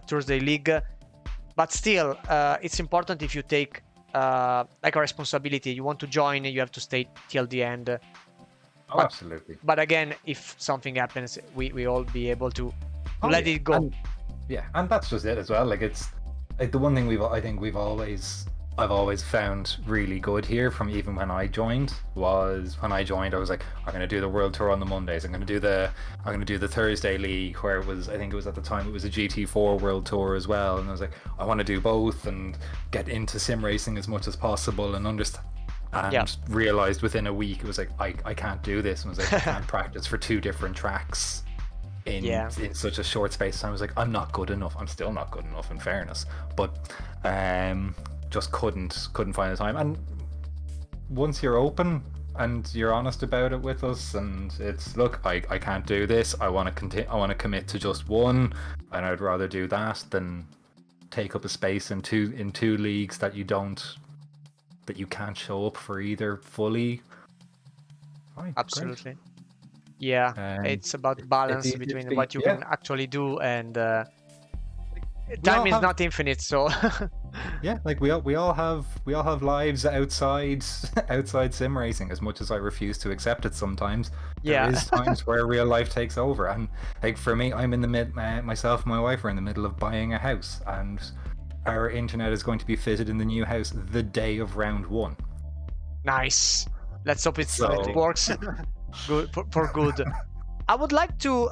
Thursday league. But still, it's important if you take like a responsibility. You want to join, you have to stay till the end. absolutely. But again, if something happens, we all be able to let it go. And that's just it as well. Like it's like the one thing I've always found really good here from even when I joined was I was like, I'm gonna do the World Tour on the Mondays. I'm gonna do the Thursday League where I think it was at the time it was a GT4 World Tour as well. And I was like, I want to do both and get into sim racing as much as possible and understand. And realized within a week it was like I can't do this. And I was like, I can't practice for 2 different tracks in such a short space of time. I was like, I'm not good enough. I'm still not good enough in fairness, but just couldn't find the time. And once you're open and you're honest about it with us, and it's look, I can't do this. I want to commit to just one, and I'd rather do that than take up a space in two leagues that you can't show up for either fully. Fine, Absolutely. Great. Yeah, it's about balance between what you can actually do and time is not infinite, so yeah, like we all have lives outside sim racing. As much as I refuse to accept it sometimes, there is times where real life takes over. And like for me, I'm in the myself and my wife are in the middle of buying a house, and our internet is going to be fitted in the new house the day of round 1. Nice. Let's hope it works good for good. I would like to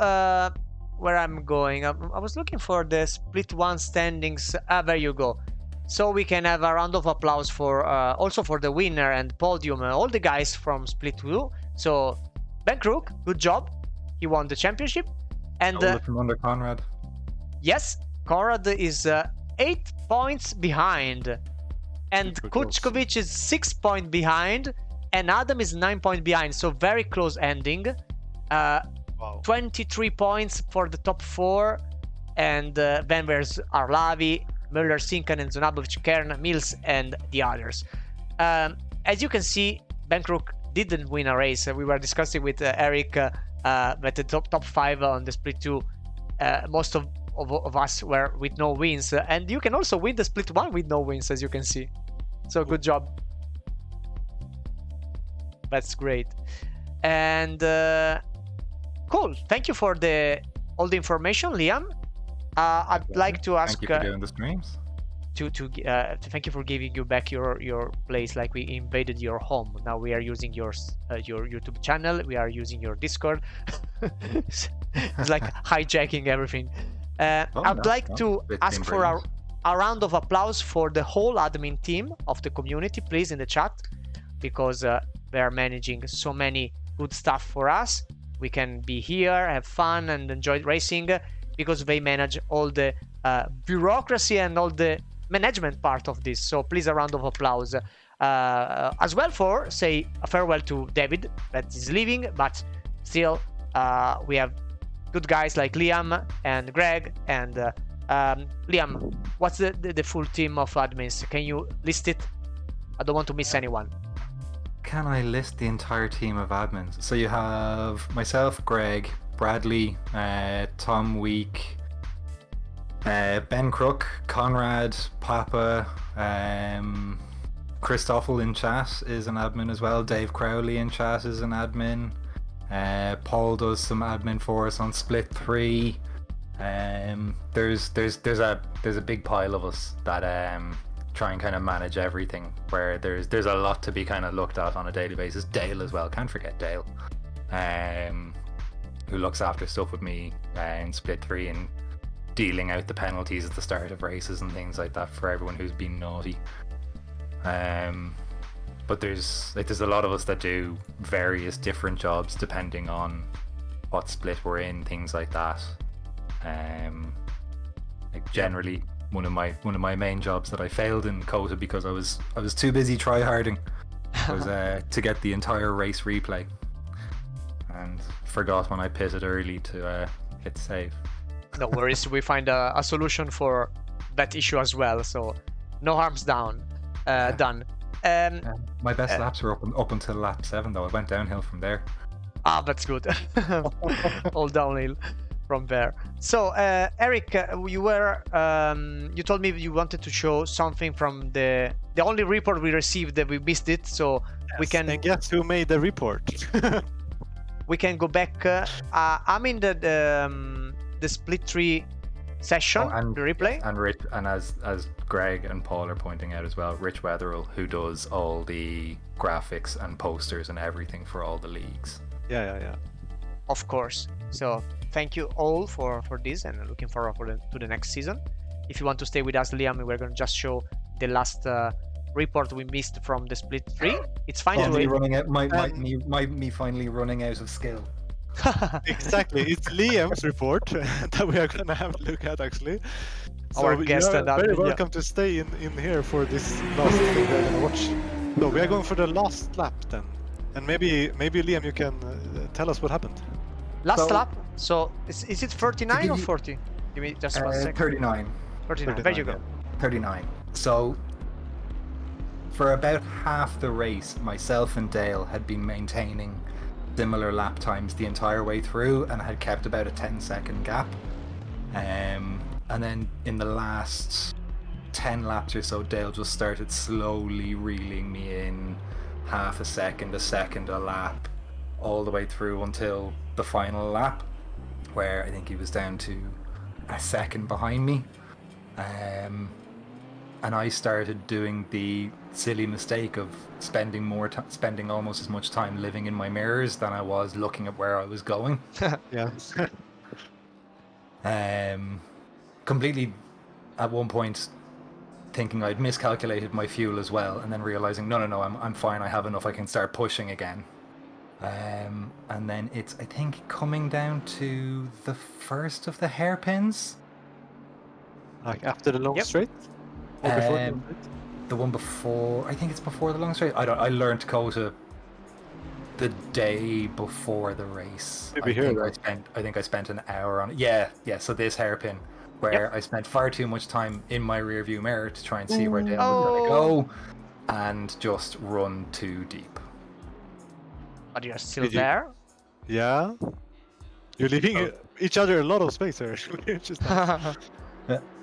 where I'm going. I was looking for the split 1 standings. There you go. So we can have a round of applause for also for the winner and podium, all the guys from split 2. So Ben Crook, good job. He won the championship. And from under Conrad. Yes, Conrad is 8 points behind, and Kuchkovic is 6 points behind, and Adam is 9 points behind. So very close ending. 23 points for the top 4, and then there's Arlavi, Müller, Sinkan, and Zonabovic, Kern, Mills, and the others. As you can see, Ben Crook didn't win a race. We were discussing with Eric that the top 5 on the split 2, most of us were with no wins, and you can also win the split 1 with no wins, as you can see. So good job. That's great. And cool. Thank you for all the information, Liam. I'd like to ask. Thank you for doing the streams. To thank you for giving you back your place. Like, we invaded your home. Now we are using your YouTube channel. We are using your Discord. It's like hijacking everything. I'd like to ask for a round of applause for the whole admin team of the community, please, in the chat, because they are managing so many good stuff for us. We can be here, have fun, and enjoy racing because they manage all the bureaucracy and all the management part of this. So please, a round of applause as well for say a farewell to David that is leaving, but still we have good guys like Liam and Greg. And Liam, what's the full team of admins? Can you list it? I don't want to miss anyone. Can I list the entire team of admins? So you have myself, Greg, Bradley, Tom Week, Ben Crook, Conrad, Papa, Christoffel in chat is an admin as well. Dave Crowley in chat is an admin. Paul does some admin for us on Split 3. There's a big pile of us that try and kind of manage everything, where there's a lot to be kind of looked at on a daily basis. Dale as well, can't forget Dale, who looks after stuff with me in Split 3 and dealing out the penalties at the start of races and things like that for everyone who's been naughty. But there's a lot of us that do various different jobs depending on what split we're in, things like that. Like generally, one of my main jobs that I failed in Kota because I was too busy tryharding was to get the entire race replay, and forgot when I pitted early to hit save. No worries, we find a solution for that issue as well. So no harms done. My best laps were up until lap 7, though. I went downhill from there. Ah, that's good. All downhill from there. So, Eric, you told me you wanted to show something from the only report we received that we missed it. So we can. And guess who made the report? We can go back. I'm in the split 3 session, and the replay. And Rich, and as Greg and Paul are pointing out as well, Rich Wetherill, who does all the graphics and posters and everything for all the leagues. Yeah. Of course. So thank you all for this, and looking forward to the next season. If you want to stay with us, Liam, we're going to just show the last report we missed from the split 3. It's fine to wait. Running out, me finally running out of skill. Exactly, it's Liam's report that we are gonna have a look at actually. Our guest you are and admin, very welcome to stay in here for this last thing we're gonna watch. So we are going for the last lap then, and maybe Liam, you can tell us what happened. Last lap. So is it 39 or 40? Give me just 1 second. 39. 39. There you go. 39. So for about half the race, myself and Dale had been maintaining similar lap times the entire way through and had kept about a 10-second gap. And then in the last 10 laps or so, Dale just started slowly reeling me in half a second, a lap, all the way through until the final lap, where I think he was down to a second behind me. And I started doing the silly mistake of spending almost as much time living in my mirrors than I was looking at where I was going. Yeah. Completely, at one point, thinking I'd miscalculated my fuel as well, and then realizing no, I'm fine. I have enough. I can start pushing again. And then it's, I think, coming down to the first of the hairpins. Like after the long straight? Or before the long straight? The one before, I think it's before the long straight. I learned Kota the day before the race. I think I spent an hour on it. Yeah. So this hairpin, where I spent far too much time in my rearview mirror to try and see where Dale was going to go, and just run too deep. But you're still there? Yeah. You're leaving each other a lot of space there. Which is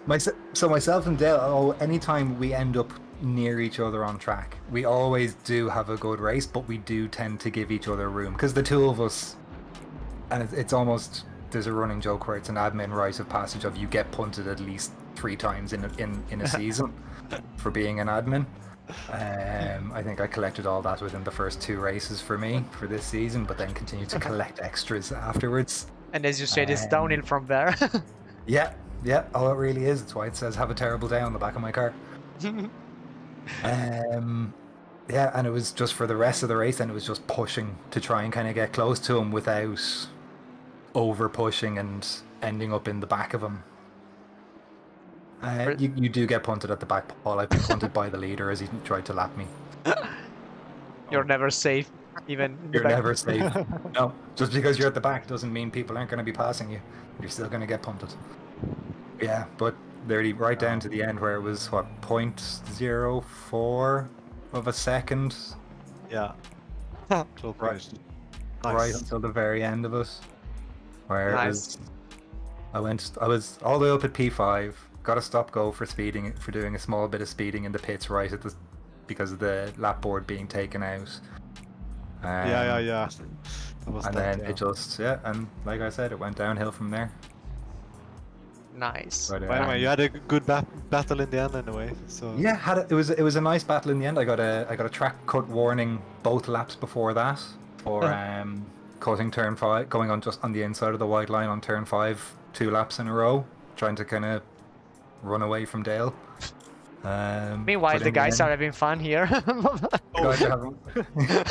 nice. So myself and Dale, anytime we end up near each other on track, we always do have a good race, but we do tend to give each other room, because the two of us, and it's almost, there's a running joke where it's an admin rite of passage of you get punted at least 3 times in a season for being an admin. I think I collected all that within the first 2 races for me for this season, but then continued to collect extras afterwards. And as you said, it's downhill from there. Yeah, oh, it really is. That's why it says have a terrible day on the back of my car. Yeah, and it was just for the rest of the race, and it was just pushing to try and kind of get close to him without over pushing and ending up in the back of him. You do get punted at the back, Paul. I've been punted by the leader as he tried to lap me. You're never safe, even. You're never safe. No, just because you're at the back doesn't mean people aren't going to be passing you. You're still going to get punted. Yeah, but literally right down to the end where it was, what, 0.04 of a second? Yeah. So right until the very end of it. Where it was, I was all the way up at P5, got a stop go for speeding, for doing a small bit of speeding in the pits right at the because of the lap board being taken out. Yeah. That was And that, then yeah. it just and like I said, it went downhill from there. Nice. But, But anyway, you had a good battle in the end anyway. So yeah, it was a nice battle in the end. I got a track cut warning both laps before that for cutting turn 5, going on just on the inside of the white line on turn 5 2 laps in a row, trying to kind of run away from Dale. Meanwhile, but the in guys end, are having fun here. the guys are having,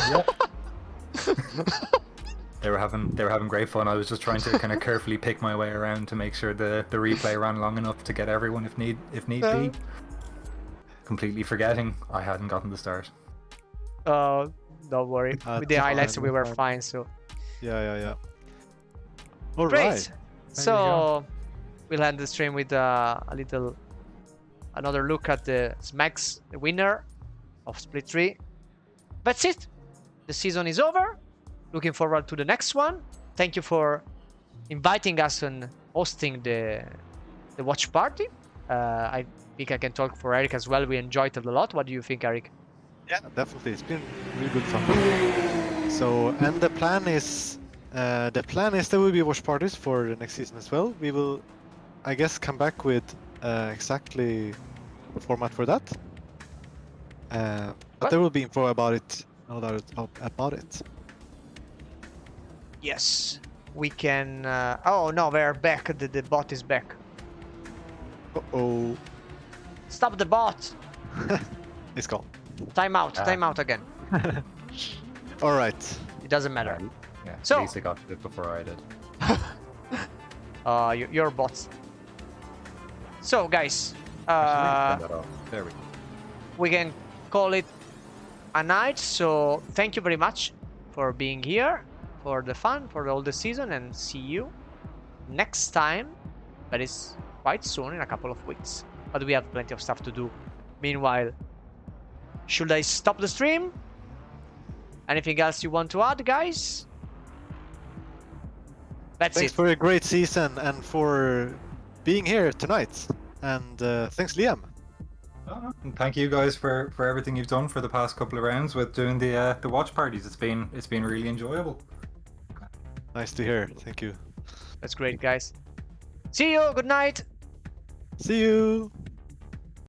yeah. They were having great fun. I was just trying to kind of carefully pick my way around to make sure the replay ran long enough to get everyone if need be. Completely forgetting I hadn't gotten the start. Oh, don't worry. With the it's highlights, fine, we it's were fine. fine. So Yeah. All great. right. So we'll end the stream with another look at the Smacks, the winner of Split 3. That's it. The season is over. Looking forward to the next one. Thank you for inviting us and hosting the watch party. I think I can talk for Eric as well. We enjoyed it a lot. What do you think, Eric? Yeah, definitely. It's been really good fun. So, and the plan is there will be watch parties for the next season as well. We will, I guess, come back with exactly the format for that. But there will be info about it. About it. Yes, we can. Oh no, we're back. The bot is back. Oh, Stop the bot. it's gone. Time out. Time out again. All right. It doesn't matter. Yeah, So- Lisa got it before I did. Your bots. So guys, Turn that off. There we go. we can call it a night. So thank you very much for being here, for the fun, for all the season, and see you next time. That is quite soon, in a couple of weeks. But we have plenty of stuff to do. Meanwhile, should I stop the stream? Anything else you want to add, guys? That's Thanks it. for a great season and for being here tonight. And thanks, Liam. And thank you guys for everything you've done for the past couple of rounds with doing the watch parties. It's been really enjoyable. Nice to hear. Thank you. That's great, guys. See you. Good night. See you.